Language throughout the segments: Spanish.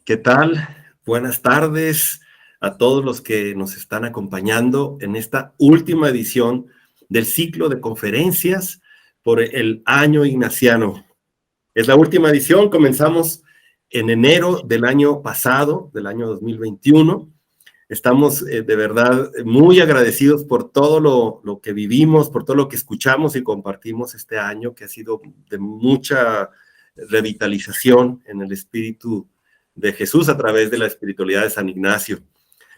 ¿Qué tal? Buenas tardes a todos los que nos están acompañando en esta última edición del ciclo de conferencias por el año ignaciano. Es la última edición, comenzamos en enero del año pasado, del año 2021. Estamos de verdad muy agradecidos por todo lo que vivimos, por todo lo que escuchamos y compartimos este año, que ha sido de mucha revitalización en el espíritu de Jesús a través de la espiritualidad de San Ignacio.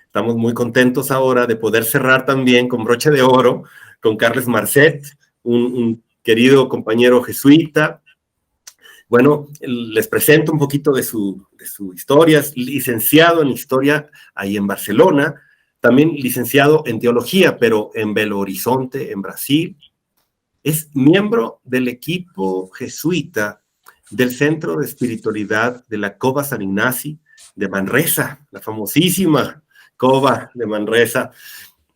Estamos muy contentos ahora de poder cerrar también con broche de oro con Carles Marcet, un querido compañero jesuita. Bueno, les presento un poquito de su historia. Es licenciado en historia ahí en Barcelona, también licenciado en teología, pero en Belo Horizonte, en Brasil. Es miembro del equipo jesuita del Centro de Espiritualidad de la Cova San Ignaci de Manresa, la famosísima Cova de Manresa,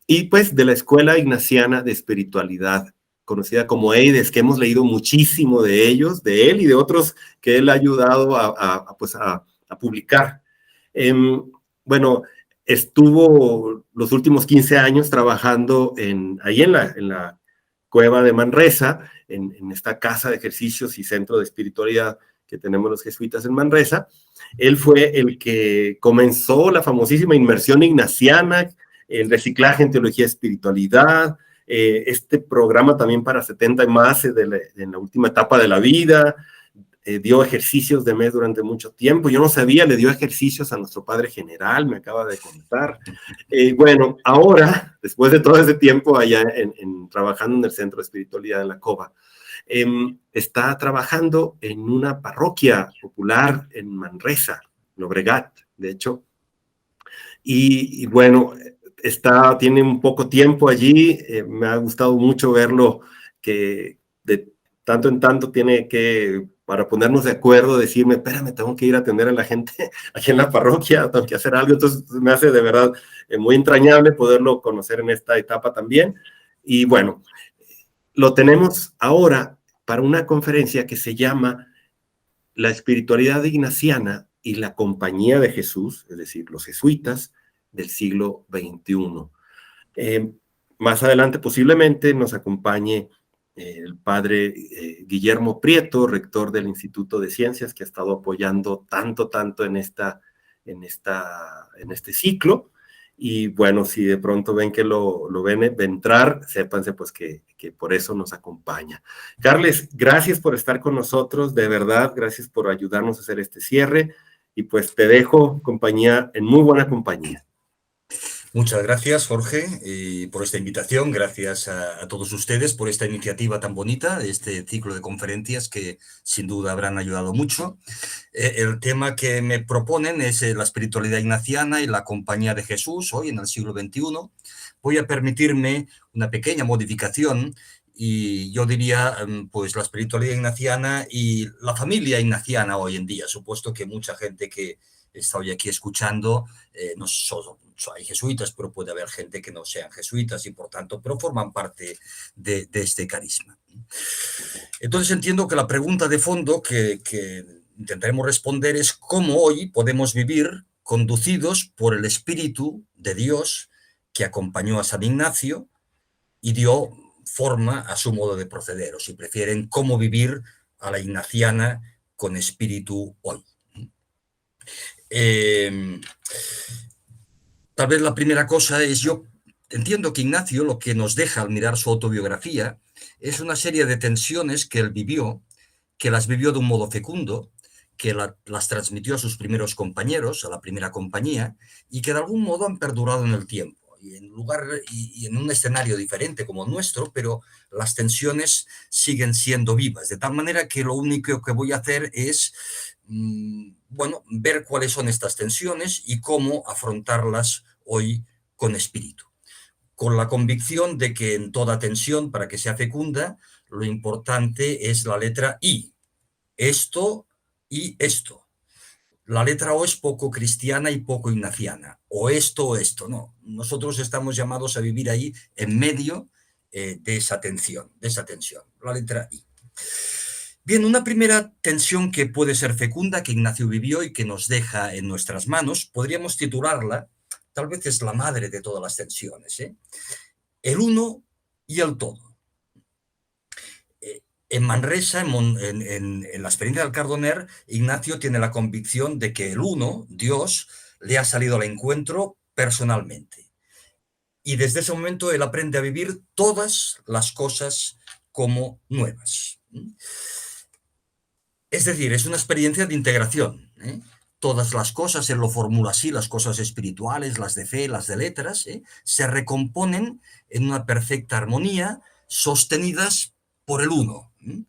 y pues de la Escuela Ignaciana de Espiritualidad, conocida como EIDES, que hemos leído muchísimo de ellos, de él y de otros que él ha ayudado a publicar. Bueno, estuvo los últimos 15 años trabajando ahí en la Cueva de Manresa, en esta casa de ejercicios y centro de espiritualidad que tenemos los jesuitas en Manresa. Él fue el que comenzó la famosísima inmersión ignaciana, el reciclaje en teología y espiritualidad, este programa también para 70 y más en la última etapa de la vida, dio ejercicios de mes durante mucho tiempo. Yo no sabía, le dio ejercicios a nuestro padre general, me acaba de contar. Bueno, ahora, después de todo ese tiempo allá trabajando en el Centro de Espiritualidad de la Cova, está trabajando en una parroquia popular en Manresa, Llobregat, de hecho. Y bueno, tiene un poco tiempo allí, me ha gustado mucho verlo que de tanto en tanto tiene que, para ponernos de acuerdo, decirme, espérame, tengo que ir a atender a la gente aquí en la parroquia, tengo que hacer algo. Entonces me hace de verdad muy entrañable poderlo conocer en esta etapa también. Y bueno, lo tenemos ahora para una conferencia que se llama La espiritualidad ignaciana y la compañía de Jesús, es decir, los jesuitas del siglo XXI. Más adelante posiblemente nos acompañe el padre Guillermo Prieto, rector del Instituto de Ciencias, que ha estado apoyando tanto en este ciclo. Y bueno, si de pronto ven que lo ven entrar, sépanse pues que por eso nos acompaña. Carles, gracias por estar con nosotros, de verdad, gracias por ayudarnos a hacer este cierre. Y pues te dejo compañía, en muy buena compañía. Muchas gracias, Jorge, por esta invitación. Gracias a todos ustedes por esta iniciativa tan bonita, este ciclo de conferencias que sin duda habrán ayudado mucho. El tema que me proponen es la espiritualidad ignaciana y la compañía de Jesús hoy en el siglo XXI. Voy a permitirme una pequeña modificación y yo diría pues la espiritualidad ignaciana y la familia ignaciana hoy en día, supuesto que mucha gente que está hoy aquí escuchando no hay jesuitas, pero puede haber gente que no sean jesuitas y por tanto, pero forman parte de este carisma. Entonces entiendo que la pregunta de fondo que intentaremos responder es cómo hoy podemos vivir conducidos por el Espíritu de Dios que acompañó a San Ignacio y dio forma a su modo de proceder, o si prefieren, cómo vivir a la ignaciana con espíritu hoy. Tal vez la primera cosa es, yo entiendo que Ignacio lo que nos deja al mirar su autobiografía es una serie de tensiones que él vivió, que las vivió de un modo fecundo, que las transmitió a sus primeros compañeros, a la primera compañía, y que de algún modo han perdurado en el tiempo. Y en un escenario diferente como el nuestro, pero las tensiones siguen siendo vivas, de tal manera que lo único que voy a hacer es ver cuáles son estas tensiones y cómo afrontarlas hoy con espíritu, con la convicción de que en toda tensión, para que sea fecunda, lo importante es la letra I, esto y esto. La letra O es poco cristiana y poco ignaciana, o esto, no. Nosotros estamos llamados a vivir ahí en medio de esa tensión, la letra I. Bien, una primera tensión que puede ser fecunda, que Ignacio vivió y que nos deja en nuestras manos, podríamos titularla, tal vez es la madre de todas las tensiones, ¿eh? El uno y el todo. En Manresa, en la experiencia del Cardoner, Ignacio tiene la convicción de que el uno, Dios, le ha salido al encuentro personalmente. Y desde ese momento él aprende a vivir todas las cosas como nuevas. Es decir, es una experiencia de integración, ¿eh? Todas las cosas, él lo formula así, las cosas espirituales, las de fe, las de letras, ¿eh? Se recomponen en una perfecta armonía, sostenidas por el uno. ¿Eh?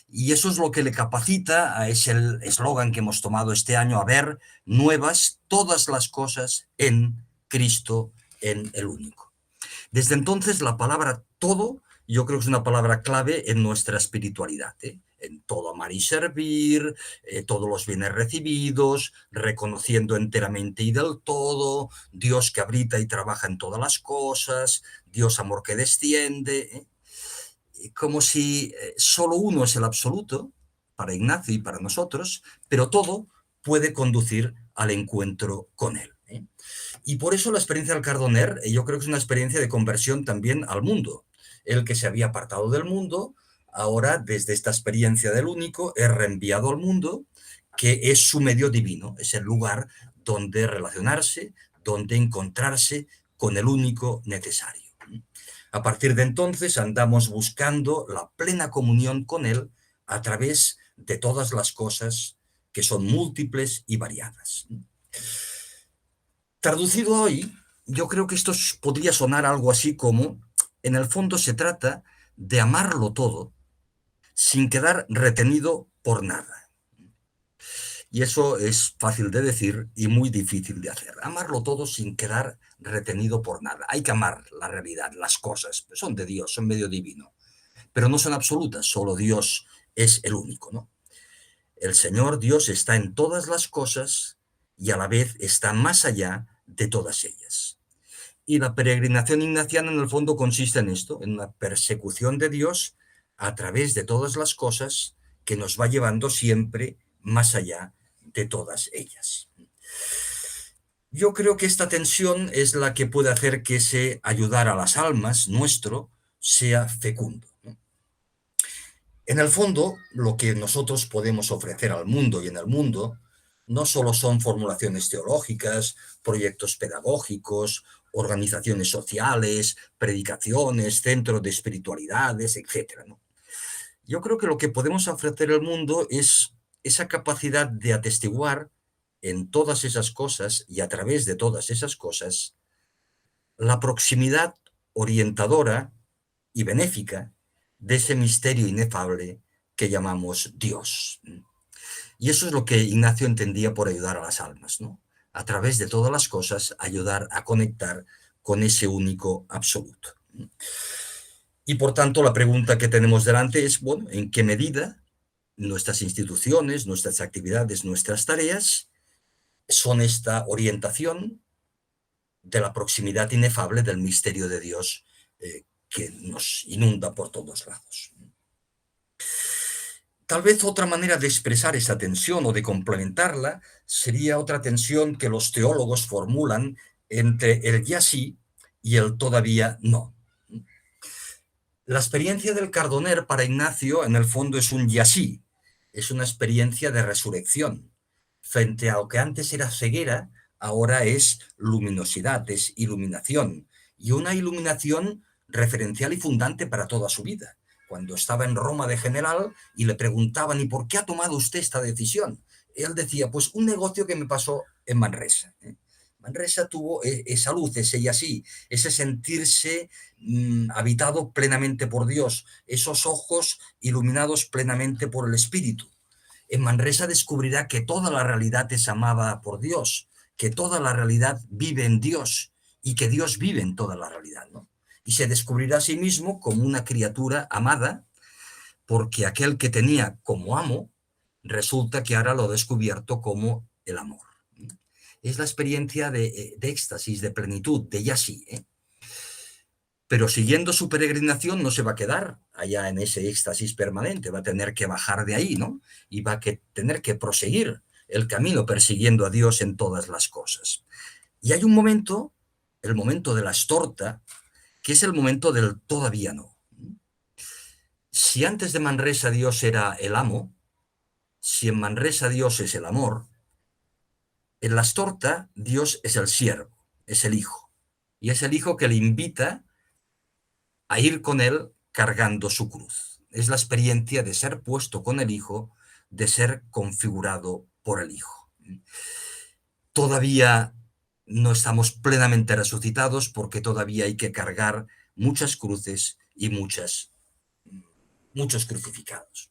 Y eso es lo que le capacita, es el eslogan que hemos tomado este año, a ver nuevas todas las cosas en Cristo, en el único. Desde entonces la palabra todo yo creo que es una palabra clave en nuestra espiritualidad, ¿eh? En todo amar y servir, todos los bienes recibidos, reconociendo enteramente y del todo, Dios que habita y trabaja en todas las cosas, Dios amor que desciende, como si solo uno es el absoluto, para Ignacio y para nosotros, pero todo puede conducir al encuentro con él, ¿eh? Y por eso la experiencia del Cardoner, yo creo que es una experiencia de conversión también al mundo. El que se había apartado del mundo, ahora desde esta experiencia del único, es reenviado al mundo, que es su medio divino, es el lugar donde relacionarse, donde encontrarse con el único necesario. A partir de entonces andamos buscando la plena comunión con Él a través de todas las cosas que son múltiples y variadas. Traducido hoy, yo creo que esto podría sonar algo así como, en el fondo se trata de amarlo todo sin quedar retenido por nada. Y eso es fácil de decir y muy difícil de hacer. Amarlo todo sin quedar retenido por nada. Hay que amar la realidad, las cosas, son de Dios, son medio divino, pero no son absolutas, solo Dios es el único, ¿no? El Señor Dios está en todas las cosas y a la vez está más allá de todas ellas. Y la peregrinación ignaciana en el fondo consiste en esto, en una persecución de Dios a través de todas las cosas que nos va llevando siempre más allá de todas ellas. Yo creo que esta tensión es la que puede hacer que ese ayudar a las almas nuestro sea fecundo. En el fondo, lo que nosotros podemos ofrecer al mundo y en el mundo no solo son formulaciones teológicas, proyectos pedagógicos, organizaciones sociales, predicaciones, centros de espiritualidades, etc., ¿no? Yo creo que lo que podemos ofrecer al mundo es esa capacidad de atestiguar en todas esas cosas y a través de todas esas cosas la proximidad orientadora y benéfica de ese misterio inefable que llamamos Dios. Y eso es lo que Ignacio entendía por ayudar a las almas, ¿no? A través de todas las cosas, ayudar a conectar con ese único absoluto. Y por tanto, la pregunta que tenemos delante es, bueno, ¿en qué medida nuestras instituciones, nuestras actividades, nuestras tareas son esta orientación de la proximidad inefable del misterio de Dios que nos inunda por todos lados? Tal vez otra manera de expresar esa tensión o de complementarla sería otra tensión que los teólogos formulan entre el ya sí y el todavía no. La experiencia del Cardoner para Ignacio en el fondo es un ya sí, es una experiencia de resurrección. Frente a lo que antes era ceguera, ahora es luminosidad, es iluminación, y una iluminación referencial y fundante para toda su vida. Cuando estaba en Roma de general y le preguntaban, ¿y por qué ha tomado usted esta decisión? Él decía, pues un negocio que me pasó en Manresa. Manresa tuvo esa luz, ese y así, ese sentirse habitado plenamente por Dios, esos ojos iluminados plenamente por el Espíritu. En Manresa descubrirá que toda la realidad es amada por Dios, que toda la realidad vive en Dios y que Dios vive en toda la realidad, ¿no? Y se descubrirá a sí mismo como una criatura amada, porque aquel que tenía como amo, resulta que ahora lo ha descubierto como el amor. Es la experiencia de éxtasis, de plenitud, de ya sí, ¿eh? pero siguiendo su peregrinación no se va a quedar allá en ese éxtasis permanente, va a tener que bajar de ahí, ¿no? Y va a tener que proseguir el camino persiguiendo a Dios en todas las cosas. Y hay un momento, el momento de la estorta, que es el momento del todavía no. Si antes de Manresa Dios era el amo, si en Manresa Dios es el amor, en la estorta Dios es el siervo, es el hijo. Y es el hijo que le invita a ir con él cargando su cruz. Es la experiencia de ser puesto con el hijo, de ser configurado por el hijo. Todavía no estamos plenamente resucitados porque todavía hay que cargar muchas cruces y muchos crucificados.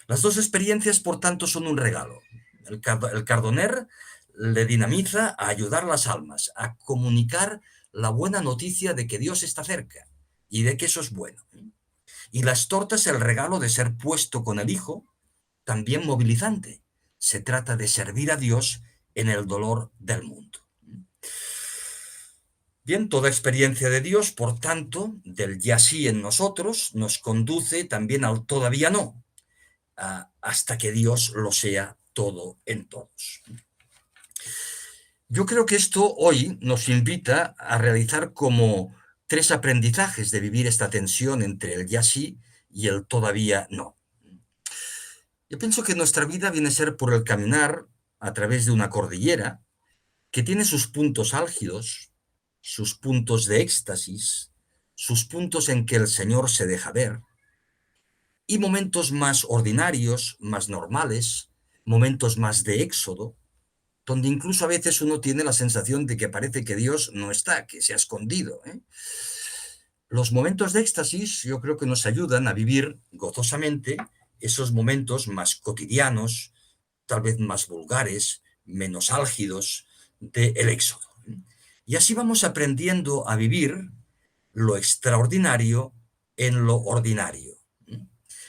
Las dos experiencias, por tanto, son un regalo. El Cardoner le dinamiza a ayudar a las almas, a comunicar la buena noticia de que Dios está cerca y de que eso es bueno. Y la estorta es el regalo de ser puesto con el Hijo, también movilizante. Se trata de servir a Dios en el dolor del mundo. Bien, toda experiencia de Dios, por tanto, del ya sí en nosotros, nos conduce también al todavía no, hasta que Dios lo sea todo en todos. Yo creo que esto hoy nos invita a realizar como 3 aprendizajes de vivir esta tensión entre el ya sí y el todavía no. Yo pienso que nuestra vida viene a ser por el caminar a través de una cordillera que tiene sus puntos álgidos, sus puntos de éxtasis, sus puntos en que el Señor se deja ver, y momentos más ordinarios, más normales, momentos más de éxodo, donde incluso a veces uno tiene la sensación de que parece que Dios no está, que se ha escondido. Los momentos de éxtasis yo creo que nos ayudan a vivir gozosamente esos momentos más cotidianos, tal vez más vulgares, menos álgidos del éxodo. Y así vamos aprendiendo a vivir lo extraordinario en lo ordinario.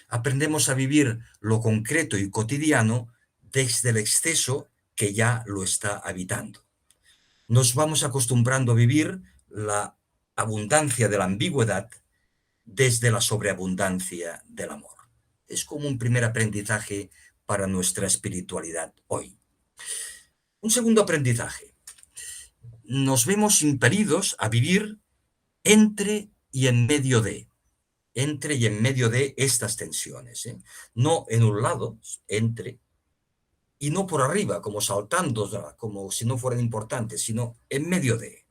Aprendemos a vivir lo concreto y cotidiano desde el exceso que ya lo está habitando. Nos vamos acostumbrando a vivir la abundancia de la ambigüedad desde la sobreabundancia del amor. Es como un primer aprendizaje para nuestra espiritualidad hoy. Un segundo aprendizaje. Nos vemos impelidos a vivir entre y en medio de estas tensiones. No en un lado, entre, y no por arriba, como saltando, como si no fueran importantes, sino en medio de.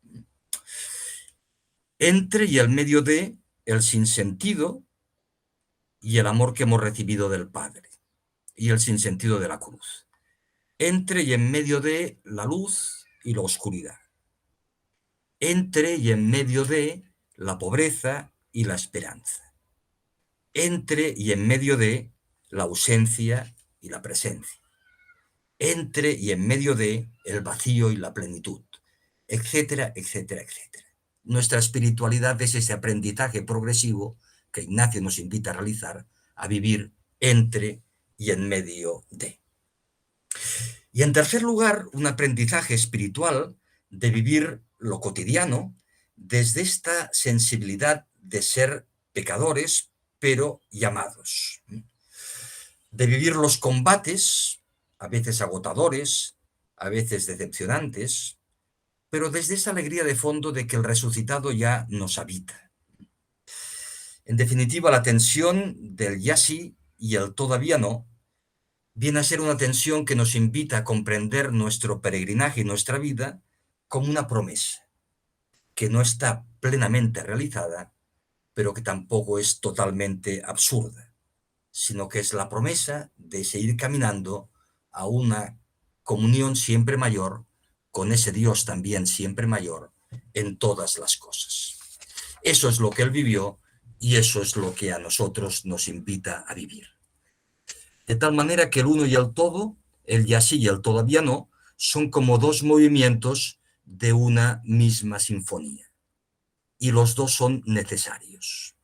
Entre y en medio de el sinsentido y el amor que hemos recibido del Padre, y el sinsentido de la cruz. Entre y en medio de la luz y la oscuridad. Entre y en medio de la pobreza y la esperanza. Entre y en medio de la ausencia y la presencia. Entre y en medio de el vacío y la plenitud, etcétera, etcétera, etcétera. Nuestra espiritualidad es ese aprendizaje progresivo que Ignacio nos invita a realizar, a vivir entre y en medio de. Y en tercer lugar, un aprendizaje espiritual de vivir lo cotidiano desde esta sensibilidad de ser pecadores, pero llamados. De vivir los combates, a veces agotadores, a veces decepcionantes, pero desde esa alegría de fondo de que el resucitado ya nos habita. En definitiva, la tensión del ya sí y el todavía no viene a ser una tensión que nos invita a comprender nuestro peregrinaje y nuestra vida como una promesa, que no está plenamente realizada, pero que tampoco es totalmente absurda, sino que es la promesa de seguir caminando a una comunión siempre mayor con ese Dios también siempre mayor en todas las cosas. Eso es lo que él vivió y eso es lo que a nosotros nos invita a vivir. De tal manera que el uno y el todo, el ya sí y el todavía no, son como 2 movimientos de una misma sinfonía. Y los dos son necesarios.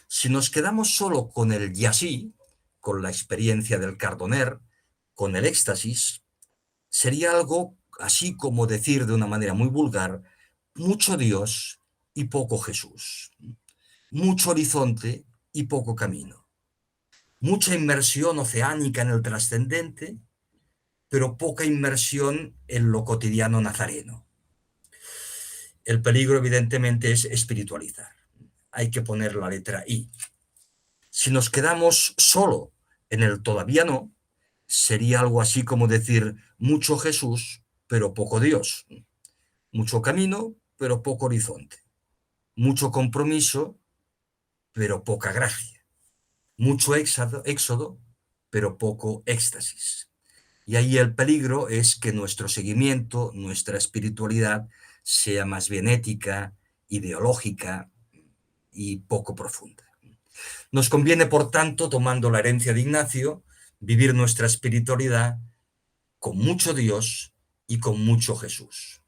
Si nos quedamos solo con el ya sí, con la experiencia del Cardoner, con el éxtasis, sería algo así como decir de una manera muy vulgar, mucho Dios y poco Jesús. Mucho horizonte y poco camino. Mucha inmersión oceánica en el trascendente, pero poca inmersión en lo cotidiano nazareno. El peligro, evidentemente, es espiritualizar. Hay que poner la letra I. Si nos quedamos solo en el todavía no, sería algo así como decir mucho Jesús, pero poco Dios. Mucho camino, pero poco horizonte. Mucho compromiso, pero poca gracia. Mucho éxodo, pero poco éxtasis. Y ahí el peligro es que nuestro seguimiento, nuestra espiritualidad, sea más bien ética, ideológica y poco profunda. Nos conviene, por tanto, tomando la herencia de Ignacio, vivir nuestra espiritualidad con mucho Dios y con mucho Jesús.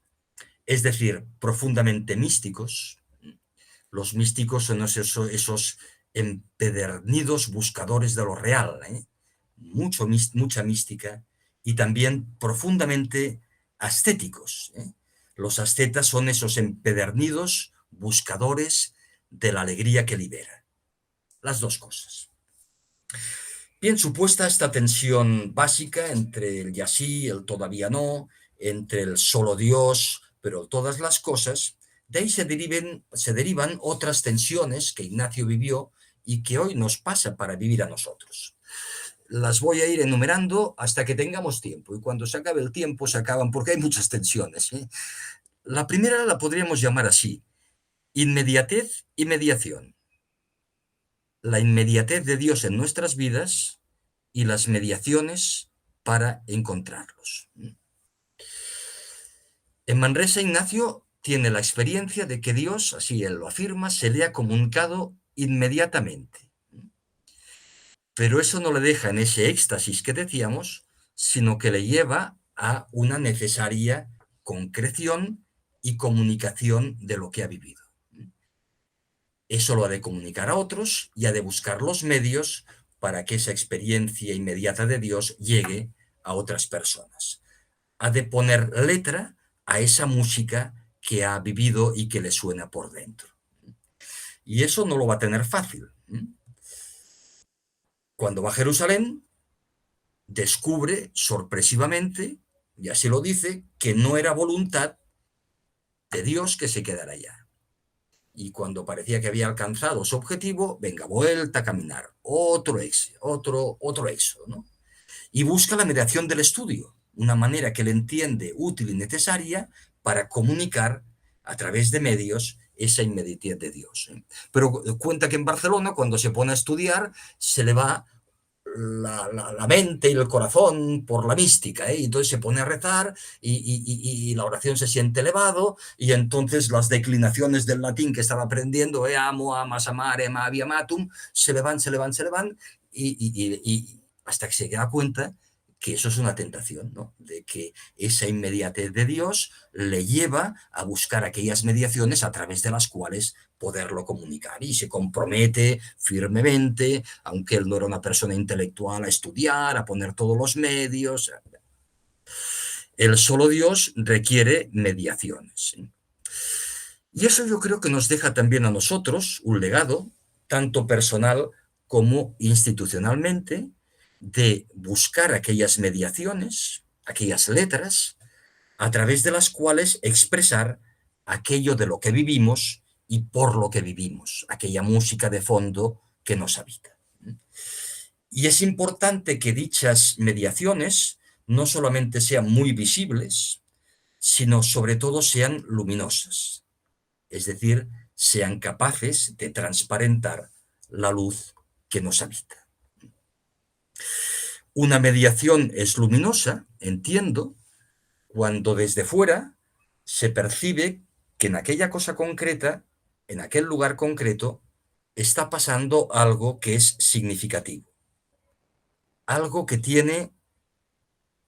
Es decir, profundamente místicos. Los místicos son esos empedernidos buscadores de lo real, mucha mística, y también profundamente ascéticos. Los ascetas son esos empedernidos buscadores de la alegría que libera. Las dos cosas. Bien, supuesta esta tensión básica entre el ya sí, el todavía no, entre el solo Dios, pero todas las cosas, de ahí se derivan otras tensiones que Ignacio vivió y que hoy nos pasa para vivir a nosotros. Las voy a ir enumerando hasta que tengamos tiempo, y cuando se acabe el tiempo se acaban porque hay muchas tensiones. La primera la podríamos llamar así: inmediatez y mediación. La inmediatez de Dios en nuestras vidas y las mediaciones para encontrarlos. En Manresa, Ignacio tiene la experiencia de que Dios, así él lo afirma, se le ha comunicado inmediatamente. Pero eso no le deja en ese éxtasis que decíamos, sino que le lleva a una necesaria concreción y comunicación de lo que ha vivido. Eso lo ha de comunicar a otros y ha de buscar los medios para que esa experiencia inmediata de Dios llegue a otras personas. Ha de poner letra a esa música que ha vivido y que le suena por dentro. Y eso no lo va a tener fácil. Cuando va a Jerusalén, descubre sorpresivamente, y así lo dice, que no era voluntad de Dios que se quedara allá. Y cuando parecía que había alcanzado su objetivo, venga, vuelta a caminar, otro éxodo, ¿no? Y busca la mediación del estudio, una manera que le entiende útil y necesaria para comunicar a través de medios esa inmediatez de Dios. Pero cuenta que en Barcelona, cuando se pone a estudiar, se le va la mente y el corazón por la mística, y entonces se pone a rezar y la oración se siente elevado, y entonces las declinaciones del latín que estaba aprendiendo, amo, amas, amare, amavi, amatum, se le van, y hasta que se da cuenta que eso es una tentación, ¿no? De que esa inmediatez de Dios le lleva a buscar aquellas mediaciones a través de las cuales poderlo comunicar, y se compromete firmemente, aunque él no era una persona intelectual, a estudiar, a poner todos los medios. El solo Dios requiere mediaciones. Y eso yo creo que nos deja también a nosotros un legado, tanto personal como institucionalmente, de buscar aquellas mediaciones, aquellas letras, a través de las cuales expresar aquello de lo que vivimos y por lo que vivimos, aquella música de fondo que nos habita. Y es importante que dichas mediaciones no solamente sean muy visibles, sino sobre todo sean luminosas, es decir, sean capaces de transparentar la luz que nos habita. Una mediación es luminosa, entiendo, cuando desde fuera se percibe que en aquella cosa concreta, en aquel lugar concreto, está pasando algo que es significativo, algo que tiene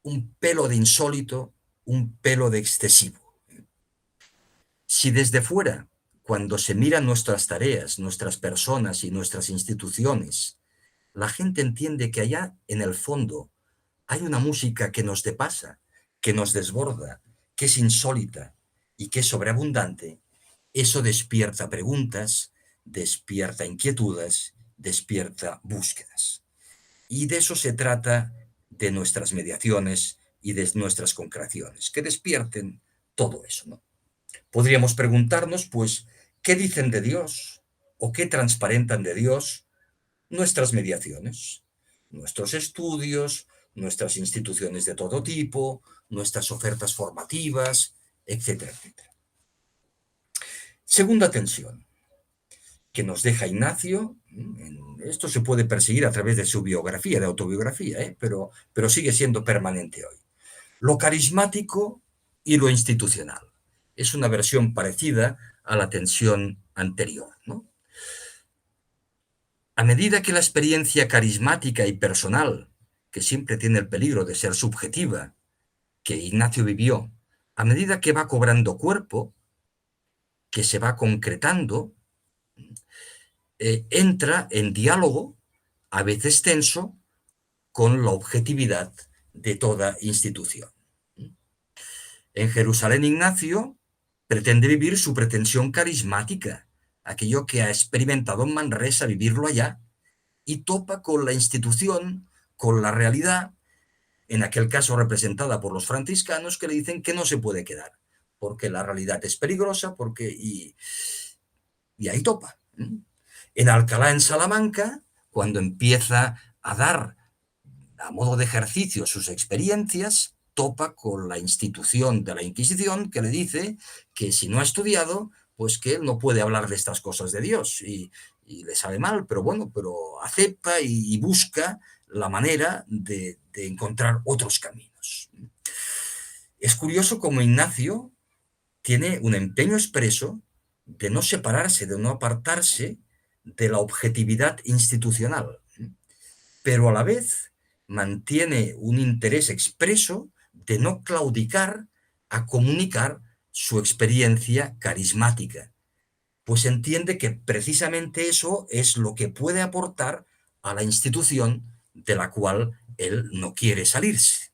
un pelo de insólito, un pelo de excesivo. Si desde fuera, cuando se miran nuestras tareas, nuestras personas y nuestras instituciones, la gente entiende que allá en el fondo hay una música que nos depasa, que nos desborda, que es insólita y que es sobreabundante, eso despierta preguntas, despierta inquietudes, despierta búsquedas. Y de eso se trata de nuestras mediaciones y de nuestras concreciones, que despierten todo eso, ¿no? Podríamos preguntarnos, pues, ¿qué dicen de Dios o qué transparentan de Dios nuestras mediaciones, nuestros estudios, nuestras instituciones de todo tipo, nuestras ofertas formativas, etcétera, etcétera? Segunda tensión que nos deja Ignacio, esto se puede perseguir a través de su biografía, de autobiografía, pero sigue siendo permanente hoy. Lo carismático y lo institucional. Es una versión parecida a la tensión anterior, ¿no? A medida que la experiencia carismática y personal, que siempre tiene el peligro de ser subjetiva, que Ignacio vivió, a medida que va cobrando cuerpo, que se va concretando, entra en diálogo, a veces tenso, con la objetividad de toda institución. En Jerusalén, Ignacio pretende vivir su pretensión carismática, aquello que ha experimentado en Manresa, vivirlo allá, y topa con la institución, con la realidad, en aquel caso representada por los franciscanos, que le dicen que no se puede quedar, porque la realidad es peligrosa, y ahí topa. En Alcalá, en Salamanca, cuando empieza a dar a modo de ejercicio sus experiencias, topa con la institución de la Inquisición, que le dice que si no ha estudiado, pues que él no puede hablar de estas cosas de Dios, y le sabe mal, pero bueno, pero acepta y busca la manera de encontrar otros caminos. Es curioso cómo Ignacio tiene un empeño expreso de no separarse, de no apartarse de la objetividad institucional, pero a la vez mantiene un interés expreso de no claudicar a comunicar su experiencia carismática, pues entiende que precisamente eso es lo que puede aportar a la institución de la cual él no quiere salirse.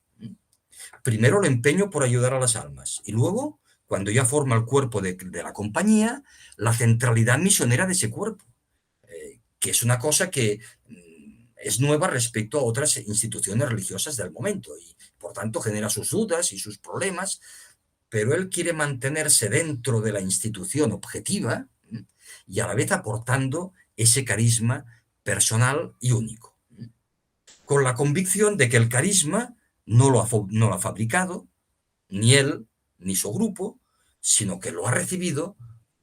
Primero el empeño por ayudar a las almas y luego, cuando ya forma el cuerpo de la compañía, la centralidad misionera de ese cuerpo, que es una cosa que es nueva respecto a otras instituciones religiosas del momento y por tanto genera sus dudas y sus problemas, pero él quiere mantenerse dentro de la institución objetiva y a la vez aportando ese carisma personal y único, con la convicción de que el carisma no lo ha fabricado ni él ni su grupo, sino que lo ha recibido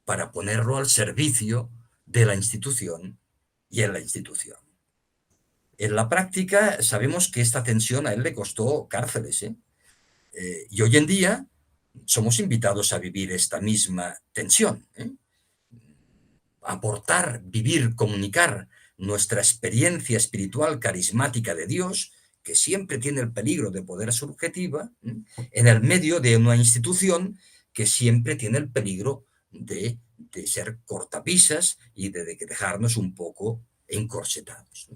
para ponerlo al servicio de la institución y en la institución. En la práctica sabemos que esta tensión a él le costó cárceles, y hoy en día somos invitados a vivir esta misma tensión, aportar, vivir, comunicar nuestra experiencia espiritual carismática de Dios, que siempre tiene el peligro de poder subjetiva, en el medio de una institución que siempre tiene el peligro de ser cortapisas y de dejarnos un poco encorsetados.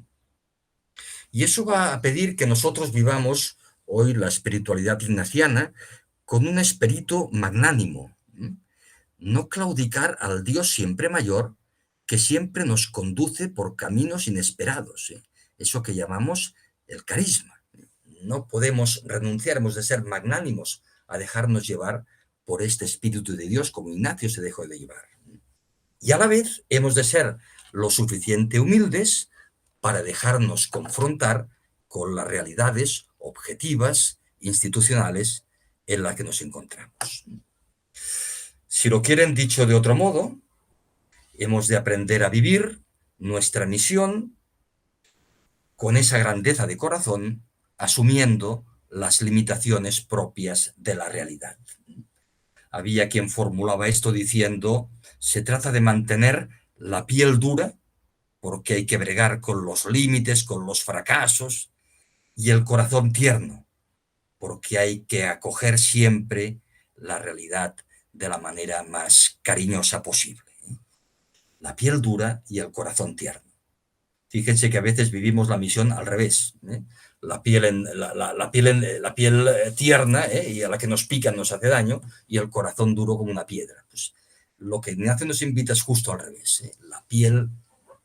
Y eso va a pedir que nosotros vivamos hoy la espiritualidad ignaciana con un espíritu magnánimo, no claudicar al Dios siempre mayor, que siempre nos conduce por caminos inesperados, eso que llamamos el carisma. No podemos renunciar, hemos de ser magnánimos a dejarnos llevar por este Espíritu de Dios como Ignacio se dejó de llevar. Y a la vez hemos de ser lo suficiente humildes para dejarnos confrontar con las realidades objetivas, institucionales, en las que nos encontramos. Si lo quieren dicho de otro modo, hemos de aprender a vivir nuestra misión con esa grandeza de corazón, asumiendo las limitaciones propias de la realidad. Había quien formulaba esto diciendo, se trata de mantener la piel dura, porque hay que bregar con los límites, con los fracasos, y el corazón tierno, porque hay que acoger siempre la realidad de la manera más cariñosa posible. La piel dura y el corazón tierno. Fíjense que a veces vivimos la misión al revés. La piel tierna, y a la que nos pican nos hace daño, y el corazón duro como una piedra. Pues lo que Ignacio nos invita es justo al revés, ¿eh? La piel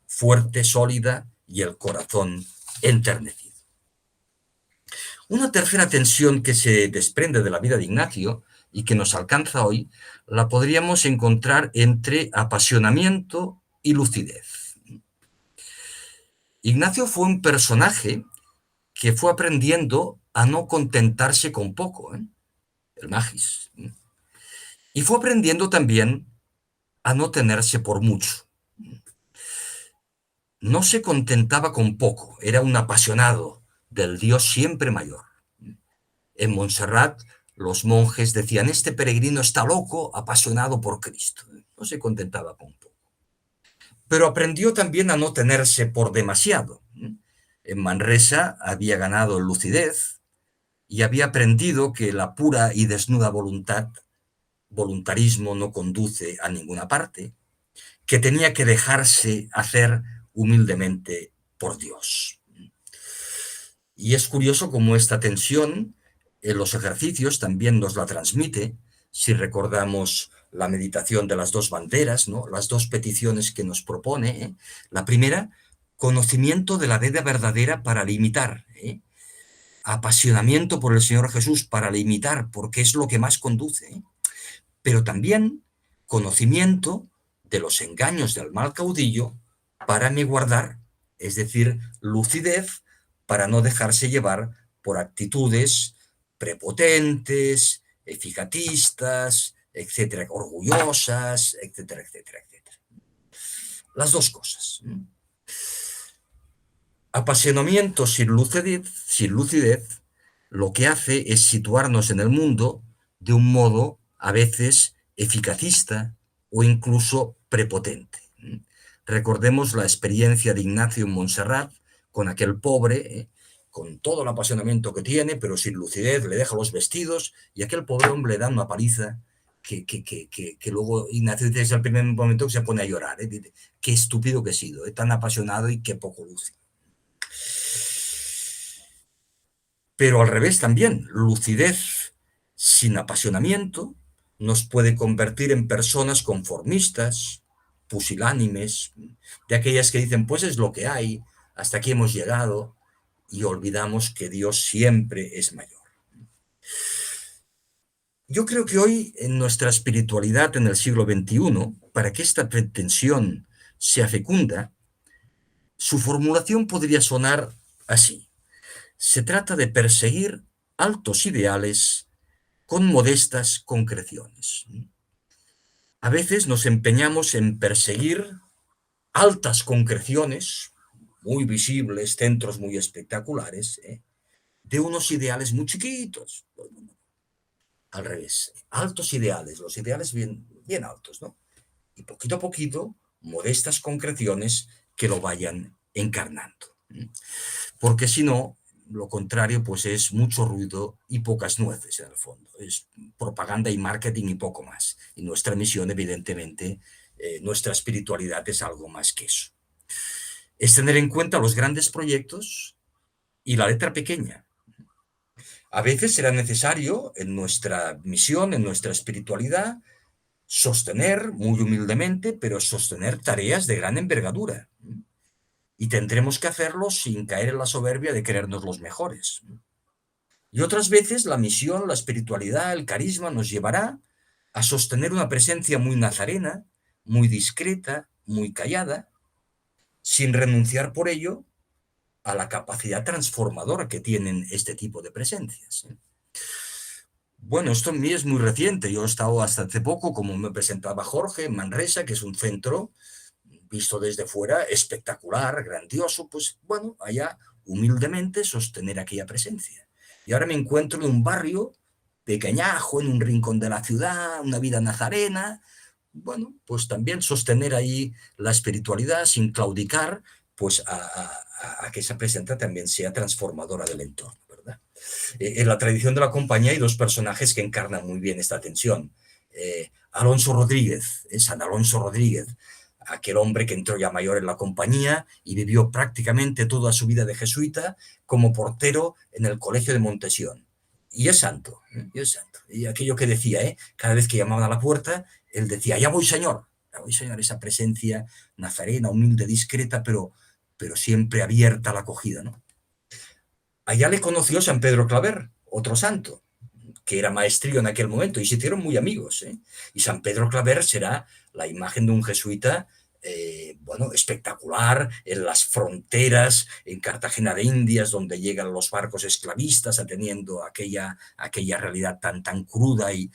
fuerte, sólida y el corazón enternecido. Una tercera tensión que se desprende de la vida de Ignacio y que nos alcanza hoy, la podríamos encontrar entre apasionamiento y lucidez. Ignacio fue un personaje que fue aprendiendo a no contentarse con poco, ¿eh? El magis. Y fue aprendiendo también a no tenerse por mucho. No se contentaba con poco, era un apasionado del Dios siempre mayor. En Montserrat, los monjes decían, este peregrino está loco, apasionado por Cristo. No se contentaba con poco. Pero aprendió también a no tenerse por demasiado. En Manresa había ganado en lucidez y había aprendido que la pura y desnuda voluntarismo no conduce a ninguna parte, que tenía que dejarse hacer humildemente por Dios. Y es curioso cómo esta tensión en los ejercicios también nos la transmite, si recordamos la meditación de las dos banderas, ¿no? Las dos peticiones que nos propone, ¿eh? La primera, conocimiento de la vida verdadera para limitar, ¿eh? Apasionamiento por el Señor Jesús para limitar, porque es lo que más conduce, ¿eh? Pero también conocimiento de los engaños del mal caudillo para me guardar, es decir, lucidez para no dejarse llevar por actitudes prepotentes, eficatistas, etcétera, orgullosas, etcétera, etcétera, etcétera. Las dos cosas. Apasionamiento sin lucidez, lo que hace es situarnos en el mundo de un modo a veces eficacista o incluso prepotente. Recordemos la experiencia de Ignacio en Montserrat con aquel pobre, con todo el apasionamiento que tiene, pero sin lucidez, le deja los vestidos y aquel pobre hombre le da una paliza que luego Ignacio dice, es el primer momento que se pone a llorar. Dice, qué estúpido que he sido, tan apasionado y qué poco lúcido. Pero al revés también, lucidez sin apasionamiento nos puede convertir en personas conformistas, pusilánimes, de aquellas que dicen, pues es lo que hay, hasta aquí hemos llegado, y olvidamos que Dios siempre es mayor. Yo creo que hoy en nuestra espiritualidad en el siglo XXI, para que esta pretensión sea fecunda, su formulación podría sonar así. Se trata de perseguir altos ideales con modestas concreciones. A veces nos empeñamos en perseguir altas concreciones, muy visibles, centros muy espectaculares, de unos ideales muy chiquitos. Al revés, altos ideales, los ideales bien, bien altos, ¿no? Y poquito a poquito, modestas concreciones que lo vayan encarnando. Porque si no, lo contrario, pues es mucho ruido y pocas nueces en el fondo. Es propaganda y marketing y poco más. Y nuestra misión, evidentemente, nuestra espiritualidad es algo más que eso. Es tener en cuenta los grandes proyectos y la letra pequeña. A veces será necesario en nuestra misión, en nuestra espiritualidad, sostener muy humildemente, pero sostener tareas de gran envergadura. Y tendremos que hacerlo sin caer en la soberbia de creernos los mejores. Y otras veces la misión, la espiritualidad, el carisma nos llevará a sostener una presencia muy nazarena, muy discreta, muy callada, sin renunciar por ello a la capacidad transformadora que tienen este tipo de presencias. Bueno, esto en mí es muy reciente. Yo he estado hasta hace poco, como me presentaba Jorge, en Manresa, que es un centro visto desde fuera, espectacular, grandioso, pues bueno, allá humildemente sostener aquella presencia. Y ahora me encuentro en un barrio pequeñajo, en un rincón de la ciudad, una vida nazarena, bueno, pues también sostener ahí la espiritualidad sin claudicar, pues a que esa presencia también sea transformadora del entorno, ¿verdad? En la tradición de la compañía hay dos personajes que encarnan muy bien esta tensión. Alonso Rodríguez, San Alonso Rodríguez, aquel hombre que entró ya mayor en la compañía y vivió prácticamente toda su vida de jesuita como portero en el colegio de Montesión. Y es santo, y es santo. Y aquello que decía, cada vez que llamaban a la puerta, él decía, ya voy, Señor, esa presencia nazarena, humilde, discreta, pero siempre abierta a la acogida, ¿no? Allá le conoció San Pedro Claver, otro santo, que era maestrillo en aquel momento, y se hicieron muy amigos. Y San Pedro Claver será la imagen de un jesuita, bueno, espectacular, en las fronteras, en Cartagena de Indias, donde llegan los barcos esclavistas, atendiendo aquella realidad tan cruda. Y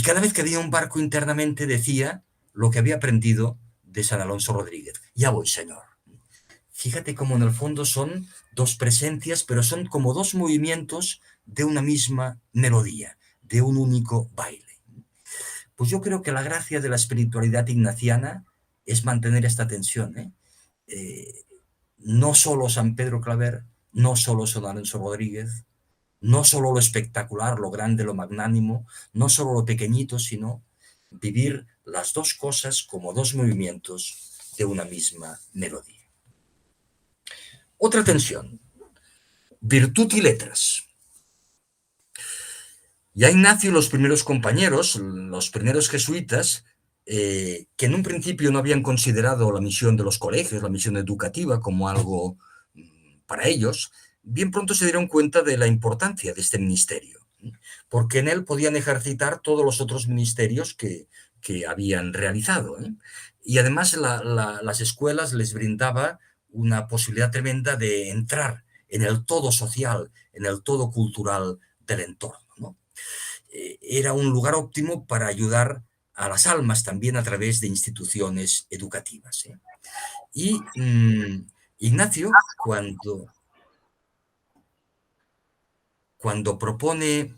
cada vez que había un barco internamente decía lo que había aprendido de San Alonso Rodríguez. Ya voy, Señor. Fíjate cómo en el fondo son dos presencias, pero son como dos movimientos de una misma melodía, de un único baile. Pues yo creo que la gracia de la espiritualidad ignaciana es mantener esta tensión. No solo San Pedro Claver, no solo San Alonso Rodríguez, no solo lo espectacular, lo grande, lo magnánimo, no solo lo pequeñito, sino vivir las dos cosas como dos movimientos de una misma melodía. Otra tensión, virtud y letras. Ya Ignacio y los primeros compañeros, los primeros jesuitas, que en un principio no habían considerado la misión de los colegios, la misión educativa, como algo para ellos, bien pronto se dieron cuenta de la importancia de este ministerio, porque en él podían ejercitar todos los otros ministerios que habían realizado. Y además las escuelas les brindaba una posibilidad tremenda de entrar en el todo social, en el todo cultural del entorno, ¿no? Era un lugar óptimo para ayudar a las almas también a través de instituciones educativas. Y Ignacio, cuando propone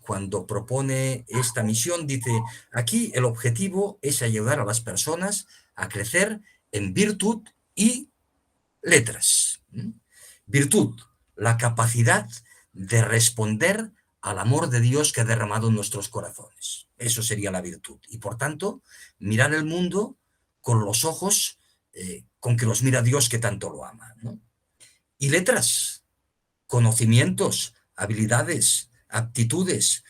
esta misión, dice, aquí el objetivo es ayudar a las personas a crecer en virtud y letras. Virtud, la capacidad de responder al amor de Dios que ha derramado en nuestros corazones. Eso sería la virtud. Y por tanto, mirar el mundo con los ojos con que los mira Dios que tanto lo ama, ¿no? Y letras, conocimientos, habilidades, aptitudes,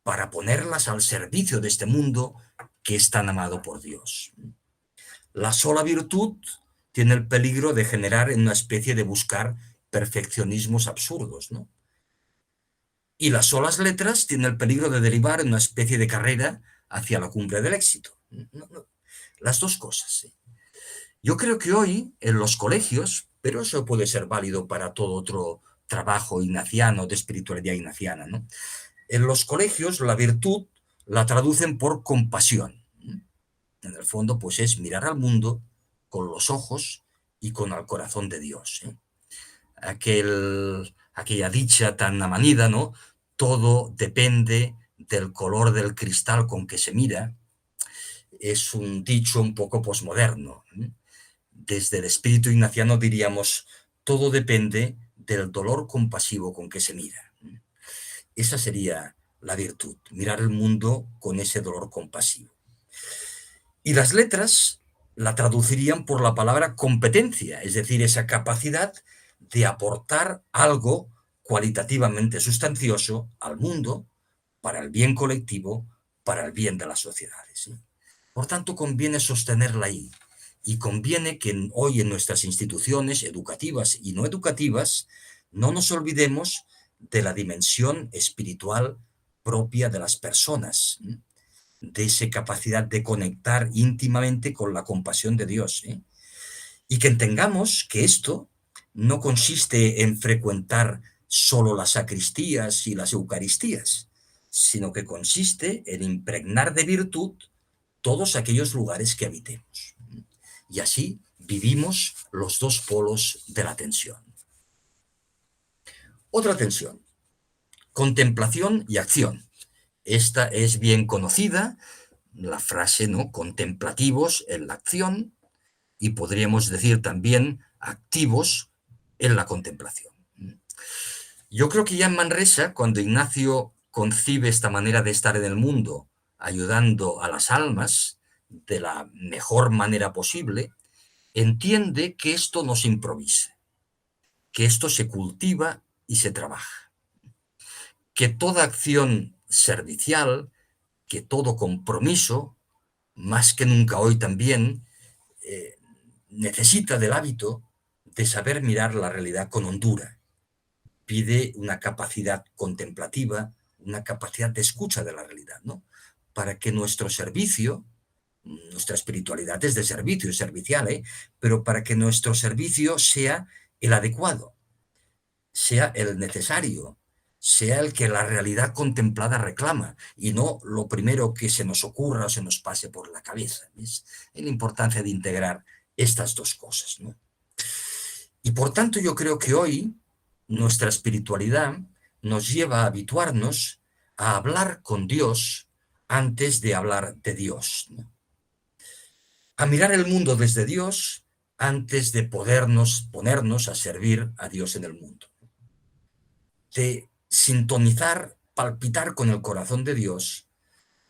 para ponerlas al servicio de este mundo que es tan amado por Dios. La sola virtud tiene el peligro de generar en una especie de buscar perfeccionismos absurdos, ¿no? Y las solas letras tienen el peligro de derivar en una especie de carrera hacia la cumbre del éxito. No. Las dos cosas, ¿sí? Yo creo que hoy en los colegios, pero eso puede ser válido para todo otro trabajo ignaciano, de espiritualidad ignaciana, ¿no? En los colegios la virtud la traducen por compasión. En el fondo, pues es mirar al mundo con los ojos y con el corazón de Dios. Aquella dicha tan amanida, ¿no? Todo depende del color del cristal con que se mira. Es un dicho un poco posmoderno. Desde el espíritu ignaciano diríamos, todo depende del dolor compasivo con que se mira. Esa sería la virtud, mirar el mundo con ese dolor compasivo. Y las letras la traducirían por la palabra competencia, es decir, esa capacidad de aportar algo cualitativamente sustancioso al mundo para el bien colectivo, para el bien de las sociedades, ¿sí? Por tanto, conviene sostenerla ahí. Y conviene que hoy en nuestras instituciones educativas y no educativas no nos olvidemos de la dimensión espiritual propia de las personas, de esa capacidad de conectar íntimamente con la compasión de Dios. Y que entendamos que esto no consiste en frecuentar solo las sacristías y las eucaristías, sino que consiste en impregnar de virtud todos aquellos lugares que habitemos. Y así vivimos los dos polos de la tensión. Otra tensión, contemplación y acción. Esta es bien conocida, la frase, ¿no? Contemplativos en la acción, y podríamos decir también activos en la contemplación. Yo creo que ya en Manresa, cuando Ignacio concibe esta manera de estar en el mundo, ayudando a las almas de la mejor manera posible, entiende que esto no se improvisa, que esto se cultiva y se trabaja. que toda acción servicial, que todo compromiso, más que nunca hoy también, necesita del hábito de saber mirar la realidad con hondura. Pide una capacidad contemplativa, una capacidad de escucha de la realidad, ¿no? Para que nuestro servicio, nuestra espiritualidad es de servicio, es servicial, pero para que nuestro servicio sea el adecuado, sea el necesario, sea el que la realidad contemplada reclama y no lo primero que se nos ocurra o se nos pase por la cabeza. Es la importancia de integrar estas dos cosas, ¿no? Y por tanto yo creo que hoy nuestra espiritualidad nos lleva a habituarnos a hablar con Dios antes de hablar de Dios, ¿no? A mirar el mundo desde Dios antes de ponernos a servir a Dios en el mundo. De sintonizar, palpitar con el corazón de Dios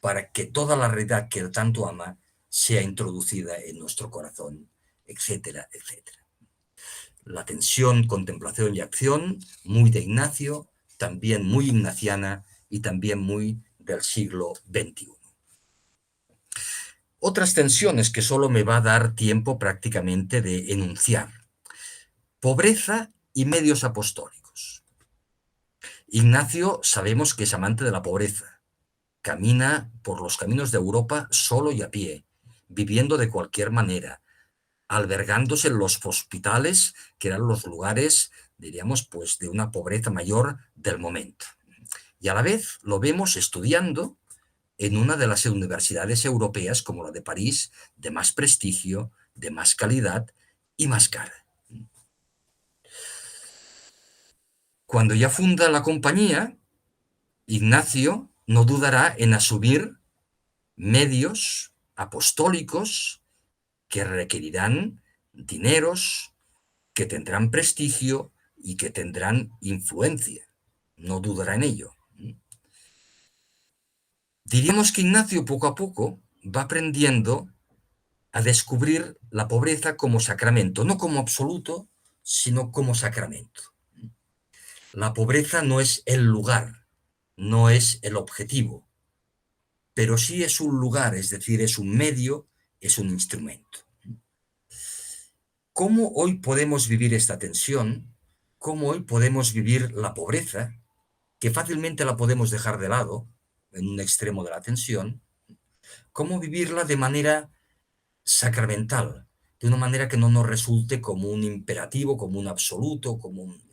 para que toda la realidad que Él tanto ama sea introducida en nuestro corazón, etcétera, etcétera. La tensión, contemplación y acción, muy de Ignacio, también muy ignaciana y también muy del siglo XXI. Otras tensiones que solo me va a dar tiempo prácticamente de enunciar. Pobreza y medios apostólicos. Ignacio sabemos que es amante de la pobreza. Camina por los caminos de Europa solo y a pie, viviendo de cualquier manera, albergándose en los hospitales, que eran los lugares, diríamos, pues de una pobreza mayor del momento. Y a la vez lo vemos estudiando en una de las universidades europeas, como la de París, de más prestigio, de más calidad y más cara. Cuando ya funda la compañía, Ignacio no dudará en asumir medios apostólicos que requerirán dineros, que tendrán prestigio y que tendrán influencia. No dudará en ello. Diríamos que Ignacio poco a poco va aprendiendo a descubrir la pobreza como sacramento, no como absoluto, sino como sacramento. La pobreza no es el lugar, no es el objetivo, pero sí es un lugar, es decir, es un medio, es un instrumento. ¿Cómo hoy podemos vivir esta tensión? ¿Cómo hoy podemos vivir la pobreza, que fácilmente la podemos dejar de lado, en un extremo de la tensión? ¿Cómo vivirla de manera sacramental, de una manera que no nos resulte como un imperativo, como un absoluto, como un...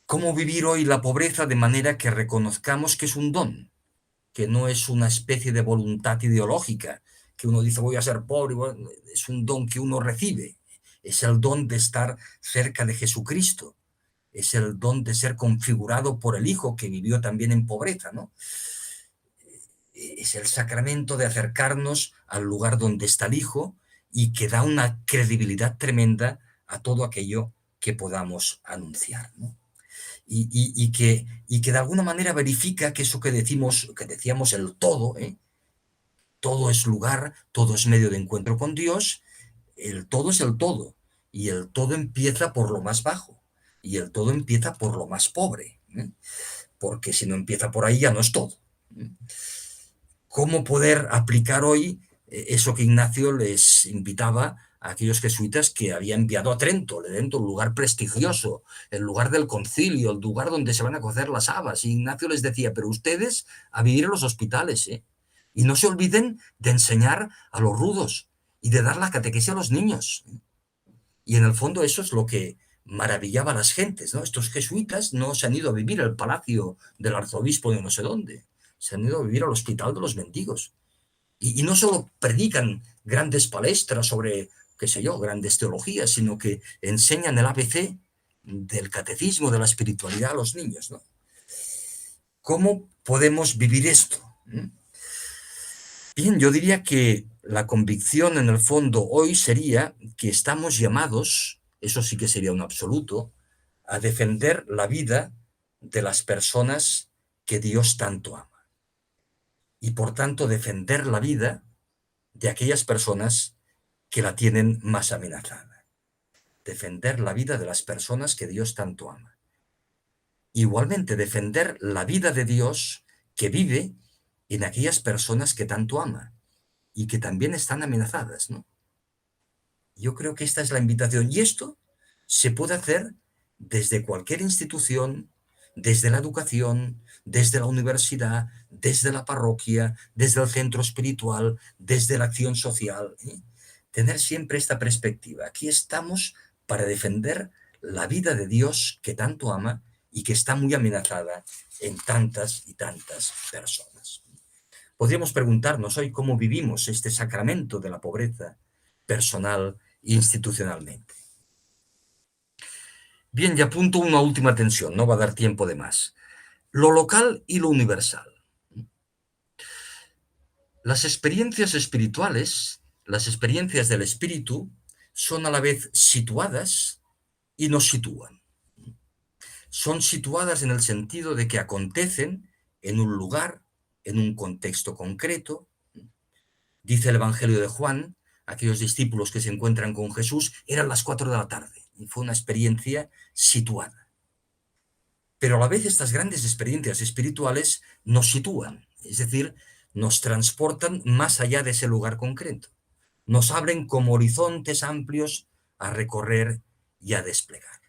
¿Cómo vivir hoy la pobreza de manera que reconozcamos que es un don, que no es una especie de voluntad ideológica, que uno dice voy a ser pobre, bueno, es un don que uno recibe, es el don de estar cerca de Jesucristo, es el don de ser configurado por el Hijo que vivió también en pobreza, ¿no? Es el sacramento de acercarnos al lugar donde está el Hijo y que da una credibilidad tremenda a todo aquello que podamos anunciar, ¿no? Y que de alguna manera verifica que eso que decíamos el todo, todo es lugar, todo es medio de encuentro con Dios, el todo es el todo, y el todo empieza por lo más bajo, y el todo empieza por lo más pobre, porque si no empieza por ahí ya no es todo. ¿Cómo poder aplicar hoy eso que Ignacio les invitaba a aquellos jesuitas que había enviado a Trento, un lugar prestigioso, el lugar del concilio, el lugar donde se van a cocer las habas? Y Ignacio les decía, pero ustedes a vivir en los hospitales, y no se olviden de enseñar a los rudos y de dar la catequesis a los niños. Y en el fondo eso es lo que maravillaba a las gentes, ¿no? Estos jesuitas no se han ido a vivir al palacio del arzobispo de no sé dónde, se han ido a vivir al hospital de los mendigos. Y no solo predican grandes palestras sobre, qué sé yo, grandes teologías, sino que enseñan el ABC del catecismo, de la espiritualidad a los niños, ¿no? ¿Cómo podemos vivir esto? Bien, yo diría que la convicción en el fondo hoy sería que estamos llamados, eso sí que sería un absoluto, a defender la vida de las personas que Dios tanto ama. Y por tanto defender la vida de aquellas personas que la tienen más amenazada. Defender la vida de las personas que Dios tanto ama. igualmente defender la vida de Dios que vive en aquellas personas que tanto ama y que también están amenazadas, ¿no? Yo creo que esta es la invitación. Y esto se puede hacer desde cualquier institución, desde la educación, desde la universidad, desde la parroquia, desde el centro espiritual, desde la acción social, ¿eh? Tener siempre esta perspectiva. Aquí estamos para defender la vida de Dios que tanto ama y que está muy amenazada en tantas y tantas personas. Podríamos preguntarnos hoy cómo vivimos este sacramento de la pobreza personal e institucionalmente. Bien, y apunto una última tensión, no va a dar tiempo de más. Lo local y lo universal. Las experiencias espirituales, las experiencias del espíritu, son a la vez situadas y nos sitúan. Son situadas en el sentido de que acontecen en un lugar, en un contexto concreto. Dice el Evangelio de Juan, aquellos discípulos que se encuentran con Jesús, eran las 4 de la tarde y fue una experiencia situada. Pero a la vez estas grandes experiencias espirituales nos sitúan, es decir, nos transportan más allá de ese lugar concreto, nos abren como horizontes amplios a recorrer y a desplegar.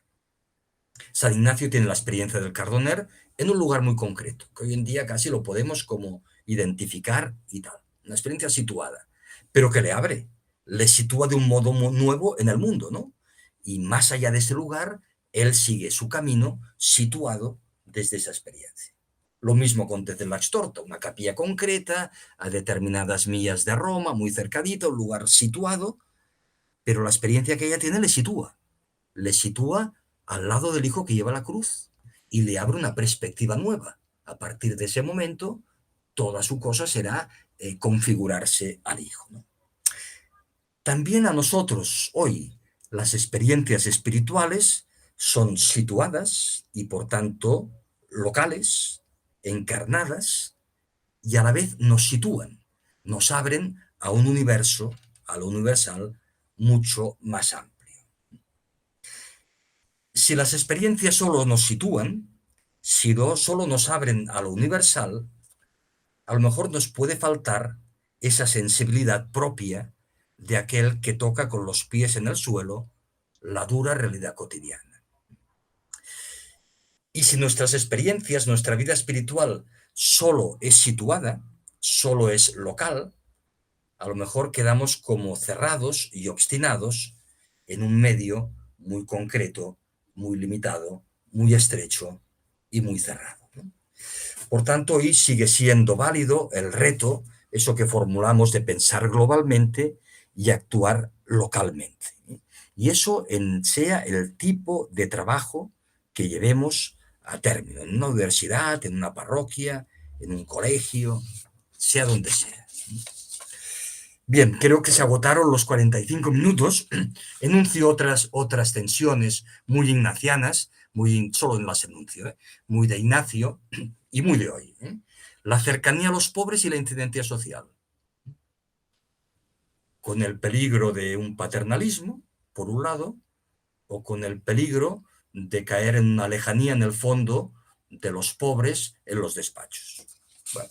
San Ignacio tiene la experiencia del Cardoner en un lugar muy concreto, que hoy en día casi lo podemos como identificar y tal, una experiencia situada, pero que le sitúa de un modo nuevo en el mundo, ¿no? Y más allá de ese lugar, él sigue su camino situado desde esa experiencia. Lo mismo acontece en la Extorta, una capilla concreta, a determinadas millas de Roma, muy cercadito, un lugar situado, pero la experiencia que ella tiene le sitúa al lado del hijo que lleva la cruz y le abre una perspectiva nueva. A partir de ese momento, toda su cosa será configurarse al hijo, ¿no? También a nosotros hoy las experiencias espirituales son situadas y por tanto locales, encarnadas, y a la vez nos sitúan, nos abren a un universo, a lo universal, mucho más amplio. Si las experiencias solo nos sitúan, si solo nos abren a lo universal, a lo mejor nos puede faltar esa sensibilidad propia de aquel que toca con los pies en el suelo la dura realidad cotidiana. Y si nuestras experiencias, nuestra vida espiritual solo es situada, solo es local, a lo mejor quedamos como cerrados y obstinados en un medio muy concreto, muy limitado, muy estrecho y muy cerrado, ¿no? Por tanto, hoy sigue siendo válido el reto, eso que formulamos de pensar globalmente y actuar localmente, ¿eh? Y eso sea el tipo de trabajo que llevemos a término, en una universidad, en una parroquia, en un colegio, sea donde sea. Bien, creo que se agotaron los 45 minutos. Enuncio otras tensiones muy ignacianas, solo las enuncio, muy de Ignacio y muy de hoy. La cercanía a los pobres y la incidencia social, con el peligro de un paternalismo, por un lado, o con el peligro de caer en una lejanía en el fondo de los pobres en los despachos. Bueno.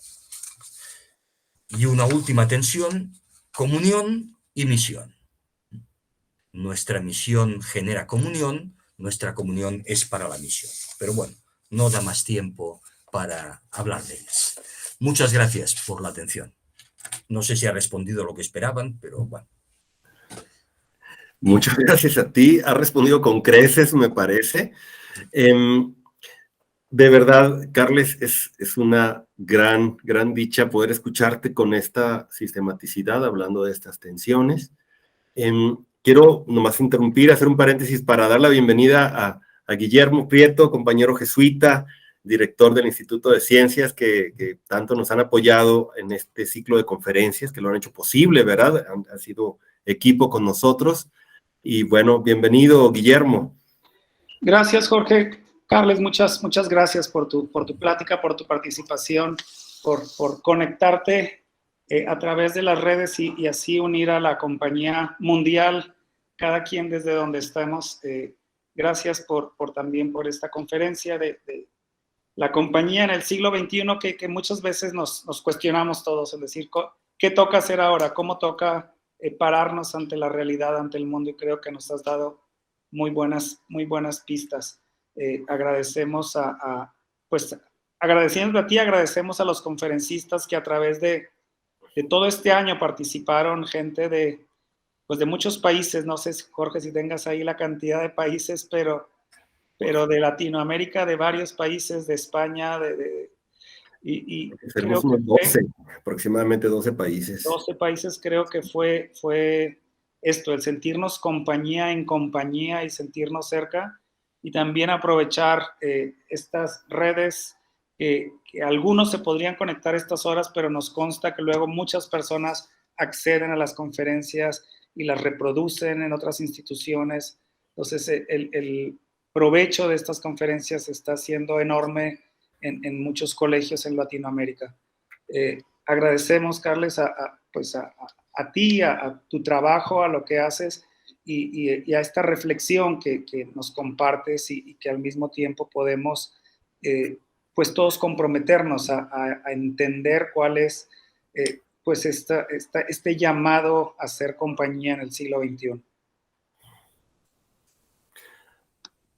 Y una última tensión, comunión y misión. Nuestra misión genera comunión, nuestra comunión es para la misión. Pero bueno, no da más tiempo para hablar de ellas. Muchas gracias por la atención. No sé si ha respondido lo que esperaban, pero bueno. Muchas gracias a ti. Has respondido con creces, me parece. De verdad, Carles, es una gran dicha poder escucharte con esta sistematicidad, hablando de estas tensiones. Quiero nomás interrumpir, hacer un paréntesis para dar la bienvenida a Guillermo Prieto, compañero jesuita, director del Instituto de Ciencias, que tanto nos han apoyado en este ciclo de conferencias, que lo han hecho posible, ¿verdad? Han sido equipo con nosotros. Y bueno, bienvenido, Guillermo. Gracias, Jorge. Carles, muchas gracias por tu plática, por tu participación, por conectarte a través de las redes y así unir a la compañía mundial, cada quien desde donde estamos. Gracias también por esta conferencia de la compañía en el siglo XXI que muchas veces nos cuestionamos todos, es decir, ¿qué toca hacer ahora? ¿Cómo toca pararnos ante la realidad, ante el mundo? Y creo que nos has dado muy buenas pistas. Agradecemos pues agradeciendo a ti, agradecemos a los conferencistas que a través de todo este año participaron, gente de muchos países. No sé, Jorge, si tengas ahí la cantidad de países, pero de Latinoamérica, de varios países, de España, y Tenemos unos 12, aproximadamente 12 países. 12 países. Creo que fue esto, el sentirnos compañía en compañía y sentirnos cerca, y también aprovechar estas redes que algunos se podrían conectar a estas horas, pero nos consta que luego muchas personas acceden a las conferencias y las reproducen en otras instituciones. Entonces, el provecho de estas conferencias está siendo enorme en muchos colegios en Latinoamérica. Agradecemos, Carles, a ti, a tu trabajo, a lo que haces y a esta reflexión que nos compartes, y que al mismo tiempo podemos pues todos comprometernos a entender cuál es pues este llamado a ser compañía en el siglo XXI.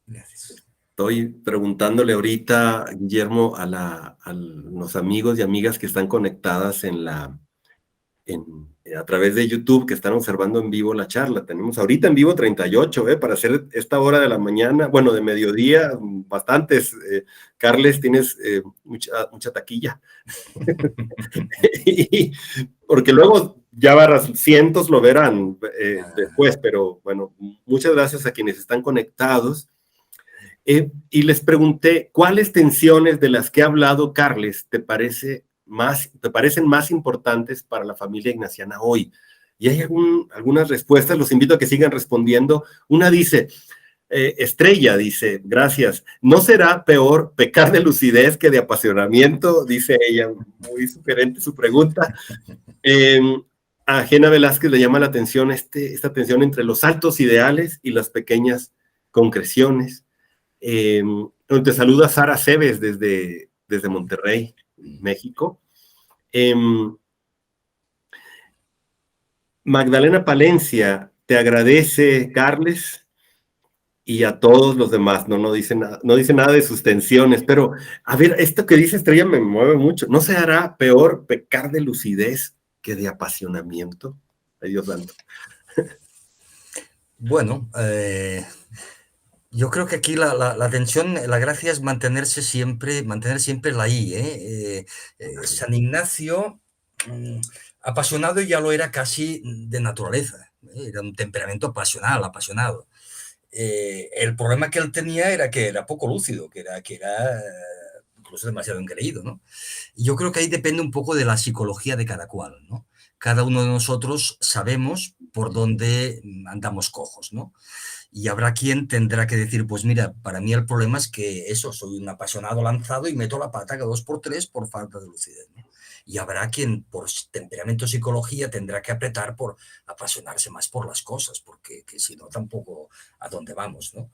Gracias. Estoy preguntándole ahorita, Guillermo, a los amigos y amigas que están conectadas a través de YouTube, que están observando en vivo la charla. Tenemos ahorita en vivo 38, para hacer esta hora de la mañana, bueno, de mediodía, bastantes. Carles, tienes mucha taquilla. Porque luego ya cientos lo verán después, pero bueno, muchas gracias a quienes están conectados. Y les pregunté, ¿cuáles tensiones de las que ha hablado Carles te parecen más importantes para la familia ignaciana hoy? Y hay algunas respuestas, los invito a que sigan respondiendo. Una dice, Estrella dice, gracias, ¿no será peor pecar de lucidez que de apasionamiento? Dice ella, muy sugerente su pregunta. A Jena Velázquez le llama la atención esta tensión entre los altos ideales y las pequeñas concreciones. Te saluda Sara Cebes desde Monterrey, México. Magdalena Palencia te agradece, Carles, y a todos los demás. No dice nada de sus tensiones, pero a ver, esto que dice Estrella me mueve mucho. ¿No se hará peor pecar de lucidez que de apasionamiento? Ay, Dios santo. Bueno, yo creo que aquí la tensión, la gracia es mantener siempre la I. San Ignacio, apasionado ya lo era casi de naturaleza, era un temperamento apasionado. El problema que él tenía era que era poco lúcido, que era incluso demasiado engreído, ¿no? Y yo creo que ahí depende un poco de la psicología de cada cual, ¿no? Cada uno de nosotros sabemos por dónde andamos cojos, ¿no? Y habrá quien tendrá que decir, pues mira, para mí el problema es que soy un apasionado lanzado y meto la pata cada 2x3 por falta de lucidez, ¿no? Y habrá quien por temperamento, psicología, tendrá que apretar por apasionarse más por las cosas, porque si no, tampoco a dónde vamos, ¿no?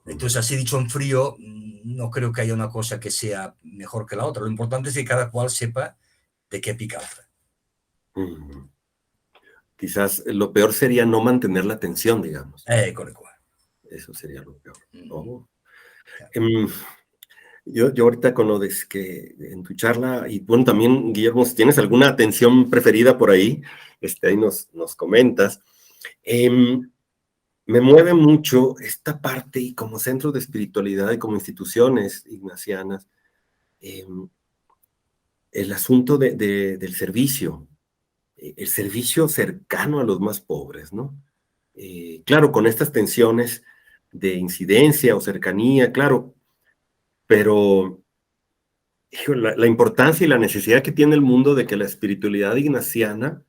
Entonces, así dicho en frío, no creo que haya una cosa que sea mejor que la otra. Lo importante es que cada cual sepa de qué picanza. Quizás lo peor sería no mantener la atención, digamos. Correcto. Eso sería lo peor. ¿No? Yo ahorita con lo de que en tu charla, y bueno, también, Guillermo, si tienes alguna atención preferida por ahí, ahí nos comentas. Me mueve mucho esta parte, y como centro de espiritualidad y como instituciones ignacianas, el asunto del servicio, el servicio cercano a los más pobres, ¿no? Claro, con estas tensiones de incidencia o cercanía, claro, pero la importancia y la necesidad que tiene el mundo de que la espiritualidad ignaciana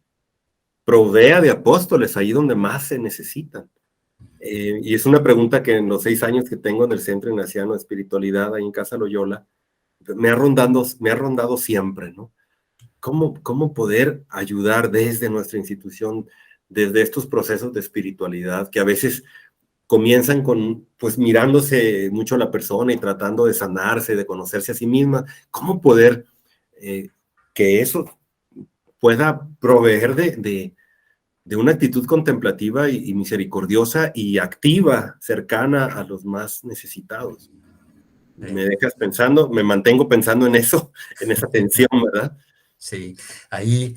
provea de apóstoles ahí donde más se necesitan. Y es una pregunta que en los 6 años que tengo en el Centro Ignaciano de Espiritualidad, ahí en Casa Loyola, me ha rondado siempre, ¿no? ¿Cómo poder ayudar desde nuestra institución, desde estos procesos de espiritualidad que a veces comienzan con, pues, mirándose mucho a la persona y tratando de sanarse, de conocerse a sí misma. ¿Cómo poder que eso pueda proveer de una actitud contemplativa y misericordiosa y activa, cercana a los más necesitados? Me dejas pensando, me mantengo pensando en eso, en esa tensión, ¿verdad? Sí, ahí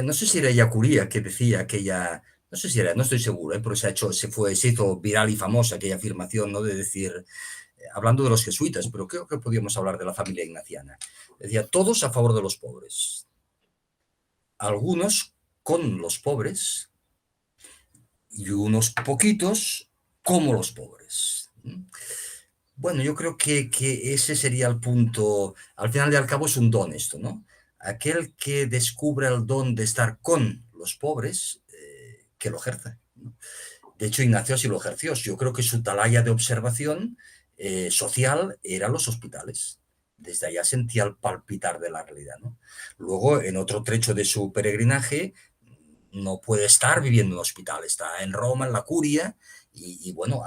no sé si era ella Curía que decía aquella, no sé si era, no estoy seguro, pero se hizo viral y famosa aquella afirmación, ¿no? De decir, hablando de los jesuitas, pero creo que podíamos hablar de la familia ignaciana. Decía, todos a favor de los pobres, algunos con los pobres y unos poquitos como los pobres. Bueno, yo creo que ese sería el punto. Al final y al cabo es un don esto, ¿no? Aquel que descubra el don de estar con los pobres, que lo ejerza, ¿no? De hecho, Ignacio así lo ejerció. Yo creo que su atalaya de observación social eran los hospitales. Desde allá sentía el palpitar de la realidad, ¿no? Luego, en otro trecho de su peregrinaje, no puede estar viviendo en un hospital, está en Roma, en la Curia, y bueno,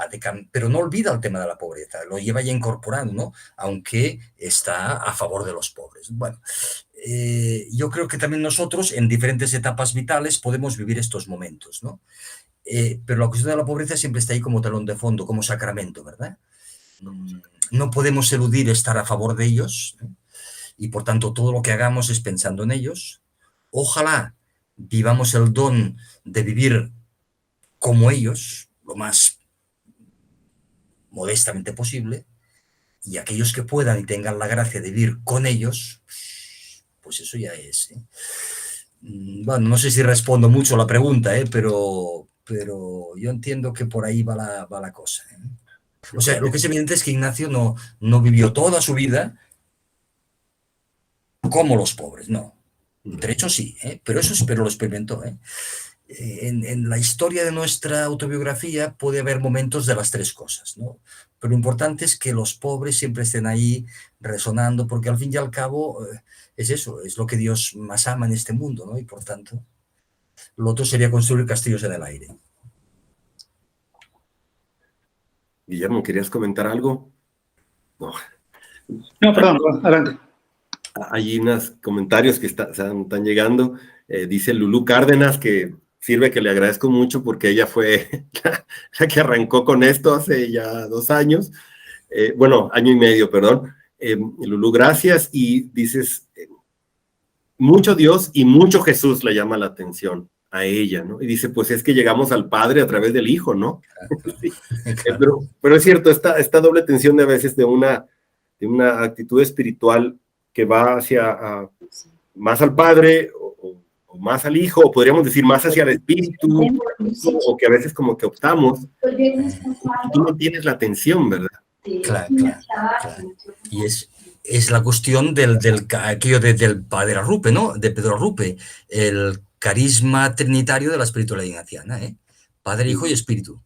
pero no olvida el tema de la pobreza, lo lleva ya incorporado, ¿no? Aunque está a favor de los pobres. Bueno, yo creo que también nosotros en diferentes etapas vitales podemos vivir estos momentos, ¿no? Pero la cuestión de la pobreza siempre está ahí como telón de fondo, como sacramento, ¿verdad? No podemos eludir estar a favor de ellos, ¿no? Y por tanto todo lo que hagamos es pensando en ellos. Ojalá vivamos el don de vivir como ellos, lo más modestamente posible, y aquellos que puedan y tengan la gracia de vivir con ellos, pues eso ya es. Bueno, no sé si respondo mucho a la pregunta, pero yo entiendo que por ahí va la cosa. O sea, lo que es evidente es que Ignacio no vivió toda su vida como los pobres, no. De hecho, sí, pero lo experimentó. En la historia de nuestra autobiografía puede haber momentos de las tres cosas, ¿no? Pero lo importante es que los pobres siempre estén ahí resonando, porque al fin y al cabo es eso, es lo que Dios más ama en este mundo, ¿no? Y por tanto, lo otro sería construir castillos en el aire. Guillermo, ¿querías comentar algo? No. No, perdón, adelante. Hay unos comentarios que están llegando. Dice Lulú Cárdenas que sirve que le agradezco mucho porque ella fue la que arrancó con esto hace ya 2 años. Bueno, año y medio, perdón. Lulú, gracias. Y dices, mucho Dios y mucho Jesús le llama la atención a ella, ¿no? Y dice, pues es que llegamos al Padre a través del Hijo, ¿no? Sí. Claro. Pero es cierto, esta doble tensión de a veces de una actitud espiritual que va hacia más al Padre o más al Hijo, o podríamos decir más hacia el Espíritu, o que a veces como que optamos, y tú no tienes la atención, ¿verdad? Claro. Y es la cuestión aquello del Padre Arrupe, ¿no? De Pedro Arrupe, el carisma trinitario de la espiritualidad ignaciana, ¿eh? Padre, Hijo y Espíritu.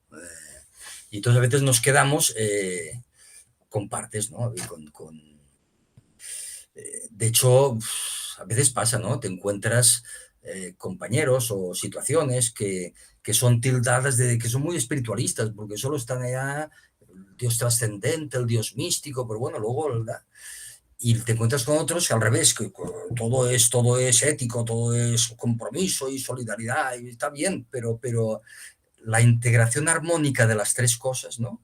Y entonces a veces nos quedamos con partes, ¿no? De hecho, a veces pasa, ¿no? Te encuentras compañeros o situaciones que son tildadas de que son muy espiritualistas, porque solo están allá el Dios trascendente, el Dios místico, pero bueno, luego... Y te encuentras con otros que al revés, que todo es ético, todo es compromiso y solidaridad, y está bien, pero la integración armónica de las tres cosas, ¿no?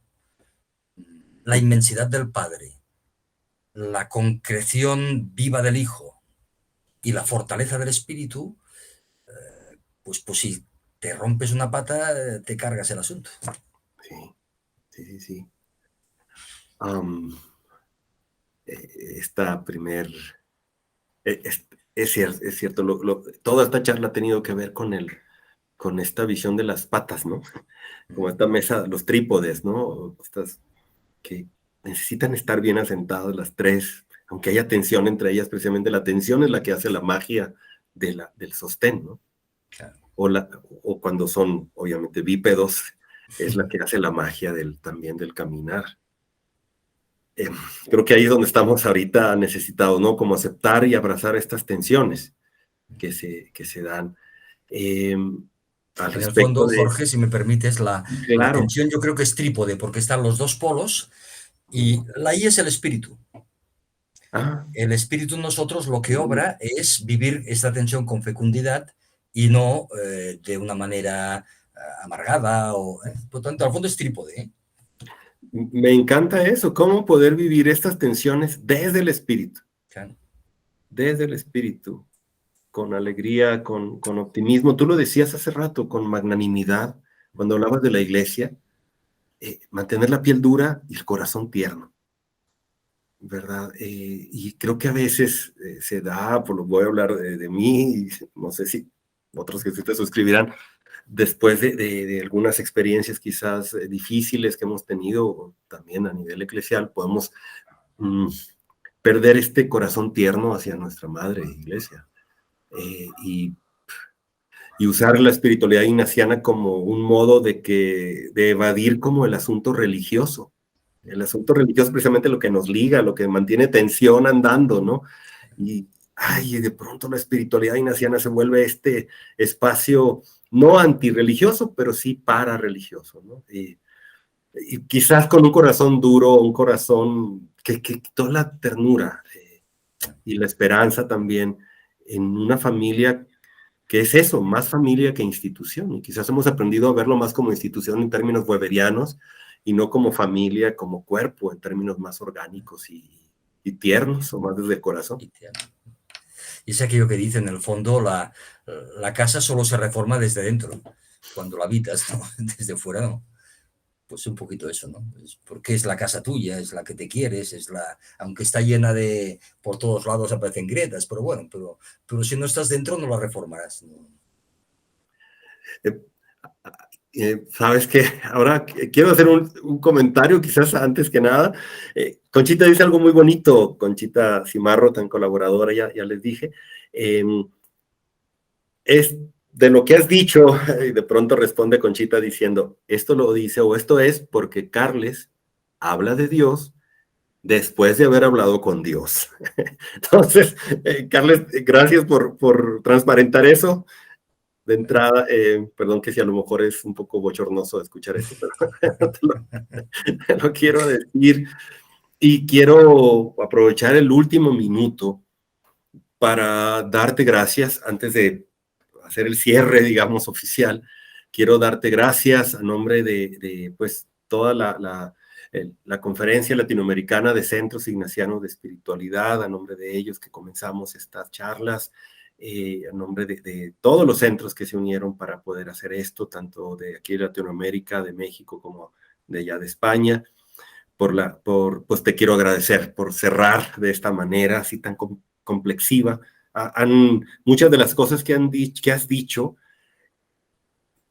La inmensidad del Padre, la concreción viva del Hijo y la fortaleza del Espíritu, pues si te rompes una pata, te cargas el asunto. Sí. Esta primer... Es cierto, toda esta charla ha tenido que ver con esta visión de las patas, ¿no? Como esta mesa, los trípodes, ¿no? Estas que necesitan estar bien asentadas las tres, aunque haya tensión entre ellas, precisamente la tensión es la que hace la magia del sostén, ¿no? Claro. O cuando son, obviamente, bípedos, es la que hace la magia también del caminar. Creo que ahí es donde estamos ahorita necesitados, ¿no? Como aceptar y abrazar estas tensiones que se dan. al En el respecto fondo, de, Jorge, si me permites, la claro, tensión yo creo que es trípode, porque están los dos polos y la I es el espíritu. ah, El espíritu en nosotros lo que obra es vivir esta tensión con fecundidad y no de una manera amargada. Por tanto, al fondo es trípode, ¿eh? me encanta eso, cómo poder vivir estas tensiones Claro. desde el espíritu, con alegría, con optimismo. Tú lo decías hace rato, con magnanimidad, cuando hablabas de la iglesia, mantener la piel dura y el corazón tierno, ¿verdad? Y creo que a veces se da, por lo voy a hablar de mí, y no sé si otros que se suscribirán, después de algunas experiencias quizás difíciles que hemos tenido también a nivel eclesial, podemos mm, perder este corazón tierno hacia nuestra madre iglesia. Y usar la espiritualidad ignaciana como un modo de evadir como el asunto religioso. El asunto religioso es precisamente lo que nos liga, lo que mantiene tensión andando, ¿no? Y, ay, de pronto la espiritualidad ignaciana se vuelve este espacio no antirreligioso, pero sí parareligioso, ¿no? Y quizás con un corazón duro, un corazón que toda la ternura y la esperanza también en una familia que es eso, más familia que institución. Y quizás hemos aprendido a verlo más como institución en términos weberianos y no como familia, como cuerpo, en términos más orgánicos y tiernos o más desde el corazón. Y es aquello que dice, en el fondo, la casa solo se reforma desde dentro, cuando la habitas, ¿no? Desde fuera no. Pues un poquito eso, ¿no? Porque es la casa tuya, es la que te quieres, aunque está llena por todos lados aparecen grietas, pero bueno, pero si no estás dentro no la reformarás, ¿no? Sabes que ahora quiero hacer un comentario, quizás antes que nada. Conchita dice algo muy bonito, Conchita Cimarro, tan colaboradora, ya les dije. Es de lo que has dicho, y de pronto responde Conchita diciendo, esto lo dice o esto es porque Carles habla de Dios después de haber hablado con Dios. Entonces, Carles, gracias por transparentar eso. De entrada, perdón que si a lo mejor es un poco bochornoso escuchar eso, pero te lo quiero decir. Y quiero aprovechar el último minuto para darte gracias antes de hacer el cierre, digamos, oficial. Quiero darte gracias a nombre de pues, toda la Conferencia Latinoamericana de Centros Ignacianos de Espiritualidad, a nombre de ellos que comenzamos estas charlas, a nombre de todos los centros que se unieron para poder hacer esto, tanto de aquí de Latinoamérica, de México, como de allá de España. Pues te quiero agradecer por cerrar de esta manera así tan complexiva. Muchas de las cosas que has dicho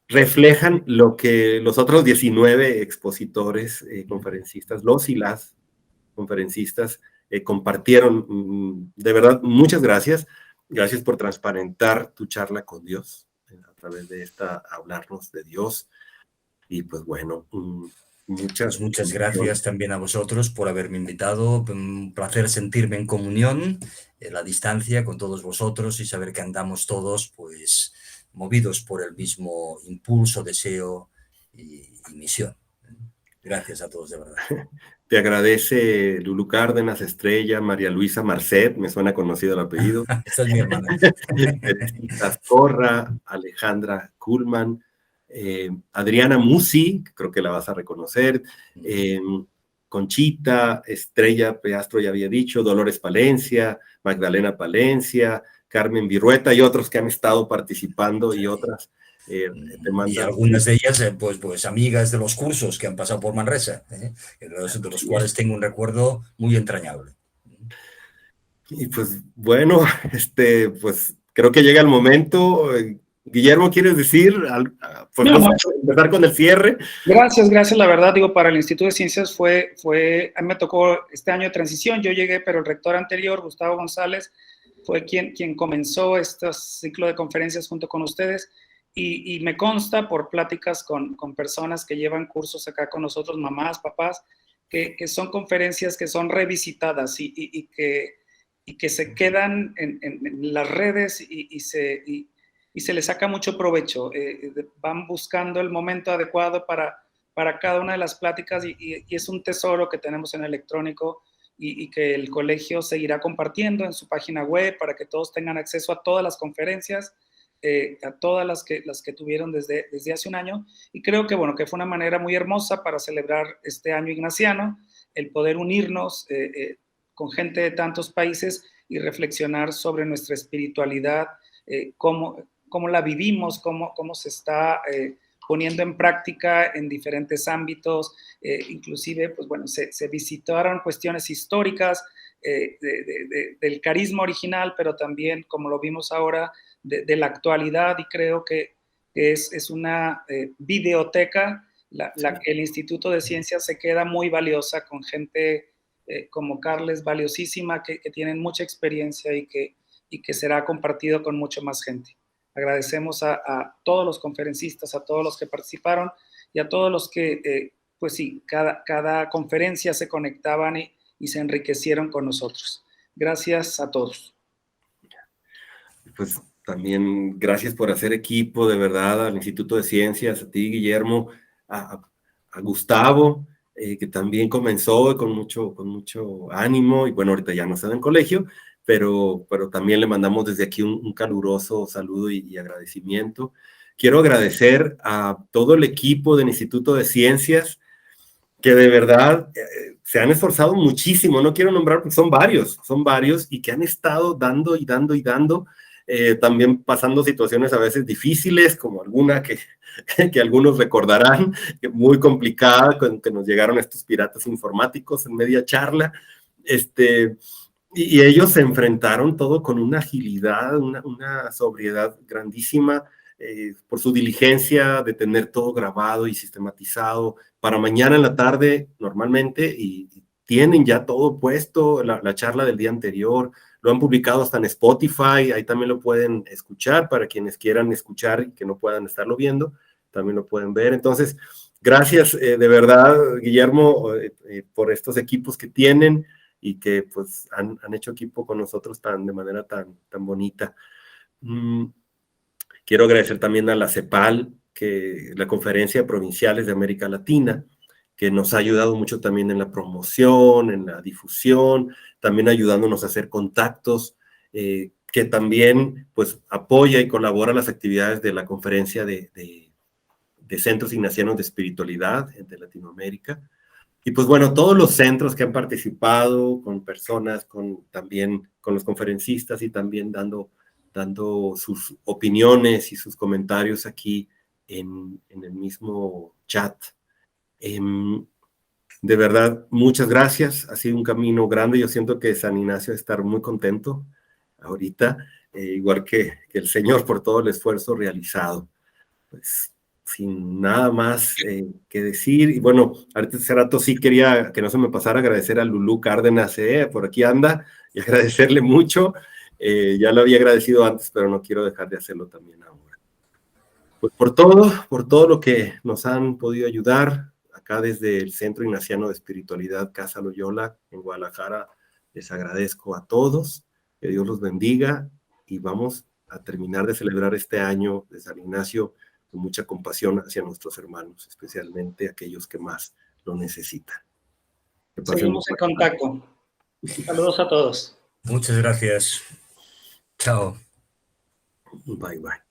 reflejan lo que los otros 19 expositores, conferencistas, los y las conferencistas compartieron. De verdad, muchas gracias. Gracias por transparentar tu charla con Dios a través de hablarnos de Dios. Y pues bueno, Muchas gracias también a vosotros por haberme invitado. Un placer sentirme en comunión, en la distancia, con todos vosotros y saber que andamos todos, pues, movidos por el mismo impulso, deseo y misión. Gracias a todos, de verdad. Te agradece Lulu Cárdenas, Estrella, María Luisa Marcet, me suena conocido el apellido. Esta es mi hermana. Corra, Alejandra Kuhlman, Adriana Musi, creo que la vas a reconocer, Conchita, Estrella Peastro ya había dicho, Dolores Palencia, Magdalena Palencia, Carmen Virueta y otros que han estado participando y otras. Y algunas de ellas, pues amigas de los cursos que han pasado por Manresa, de los cuales tengo un recuerdo muy entrañable. Y pues bueno, pues creo que llega el momento. Guillermo, ¿quieres decir? Pues no, vamos a empezar con el cierre. Gracias, la verdad, para el Instituto de Ciencias a mí me tocó este año de transición, yo llegué, pero el rector anterior, Gustavo González, fue quien comenzó este ciclo de conferencias junto con ustedes, y me consta por pláticas con personas que llevan cursos acá con nosotros, mamás, papás, que son conferencias que son revisitadas y que se quedan en las redes y y se le saca mucho provecho. Van buscando el momento adecuado para cada una de las pláticas y es un tesoro que tenemos en electrónico y que el colegio seguirá compartiendo en su página web para que todos tengan acceso a todas las conferencias, a todas las que tuvieron desde hace un año. Y creo que, bueno, que fue una manera muy hermosa para celebrar este año ignaciano, el poder unirnos con gente de tantos países y reflexionar sobre nuestra espiritualidad, cómo la vivimos, cómo se está poniendo en práctica en diferentes ámbitos, inclusive, pues bueno, se visitaron cuestiones históricas del carisma original, pero también, como lo vimos ahora, de la actualidad, y creo que es una videoteca, que el Instituto de Ciencias se queda muy valiosa con gente como Carles, valiosísima, que tienen mucha experiencia y que será compartido con mucho más gente. Agradecemos a todos los conferencistas, a todos los que participaron y a todos los que, pues sí, cada conferencia se conectaban y se enriquecieron con nosotros. Gracias a todos. Pues también gracias por hacer equipo, de verdad, al Instituto de Ciencias, a ti, Guillermo, a Gustavo, que también comenzó con mucho ánimo, y bueno, ahorita ya no está en el colegio, pero también le mandamos desde aquí un caluroso saludo y agradecimiento. Quiero agradecer a todo el equipo del Instituto de Ciencias, que de verdad se han esforzado muchísimo, no quiero nombrar porque son varios, y que han estado dando y dando y dando, también pasando situaciones a veces difíciles, como alguna que algunos recordarán, muy complicada, que nos llegaron estos piratas informáticos en media charla, y ellos se enfrentaron todo con una agilidad, una sobriedad grandísima, por su diligencia de tener todo grabado y sistematizado para mañana en la tarde normalmente, y tienen ya todo puesto, la charla del día anterior, lo han publicado hasta en Spotify, ahí también lo pueden escuchar para quienes quieran escuchar y que no puedan estarlo viendo, también lo pueden ver. Entonces, gracias de verdad, Guillermo, por estos equipos que tienen y que pues han hecho equipo con nosotros de manera tan bonita. Quiero agradecer también a la CEPAL, que la Conferencia de Provinciales de América Latina, que nos ha ayudado mucho también en la promoción, en la difusión, también ayudándonos a hacer contactos, que también pues apoya y colabora las actividades de la Conferencia de Centros Ignacianos de Espiritualidad de Latinoamérica. Y pues bueno, todos los centros que han participado con personas, también con los conferencistas y también dando sus opiniones y sus comentarios aquí en el mismo chat. De verdad, muchas gracias. Ha sido un camino grande. Yo siento que San Ignacio va a estar muy contento ahorita, igual que el Señor, por todo el esfuerzo realizado. Pues sin nada más que decir. Y bueno, ahorita hace rato sí quería que no se me pasara agradecer a Lulú Cárdenas, por aquí anda, y agradecerle mucho. Ya lo había agradecido antes, pero no quiero dejar de hacerlo también ahora. Pues por todo lo que nos han podido ayudar, acá desde el Centro Ignaciano de Espiritualidad Casa Loyola en Guadalajara, les agradezco a todos, que Dios los bendiga, y vamos a terminar de celebrar este año de San Ignacio con mucha compasión hacia nuestros hermanos, especialmente aquellos que más lo necesitan. Seguimos en contacto. Saludos a todos. Muchas gracias. Chao. Bye, bye.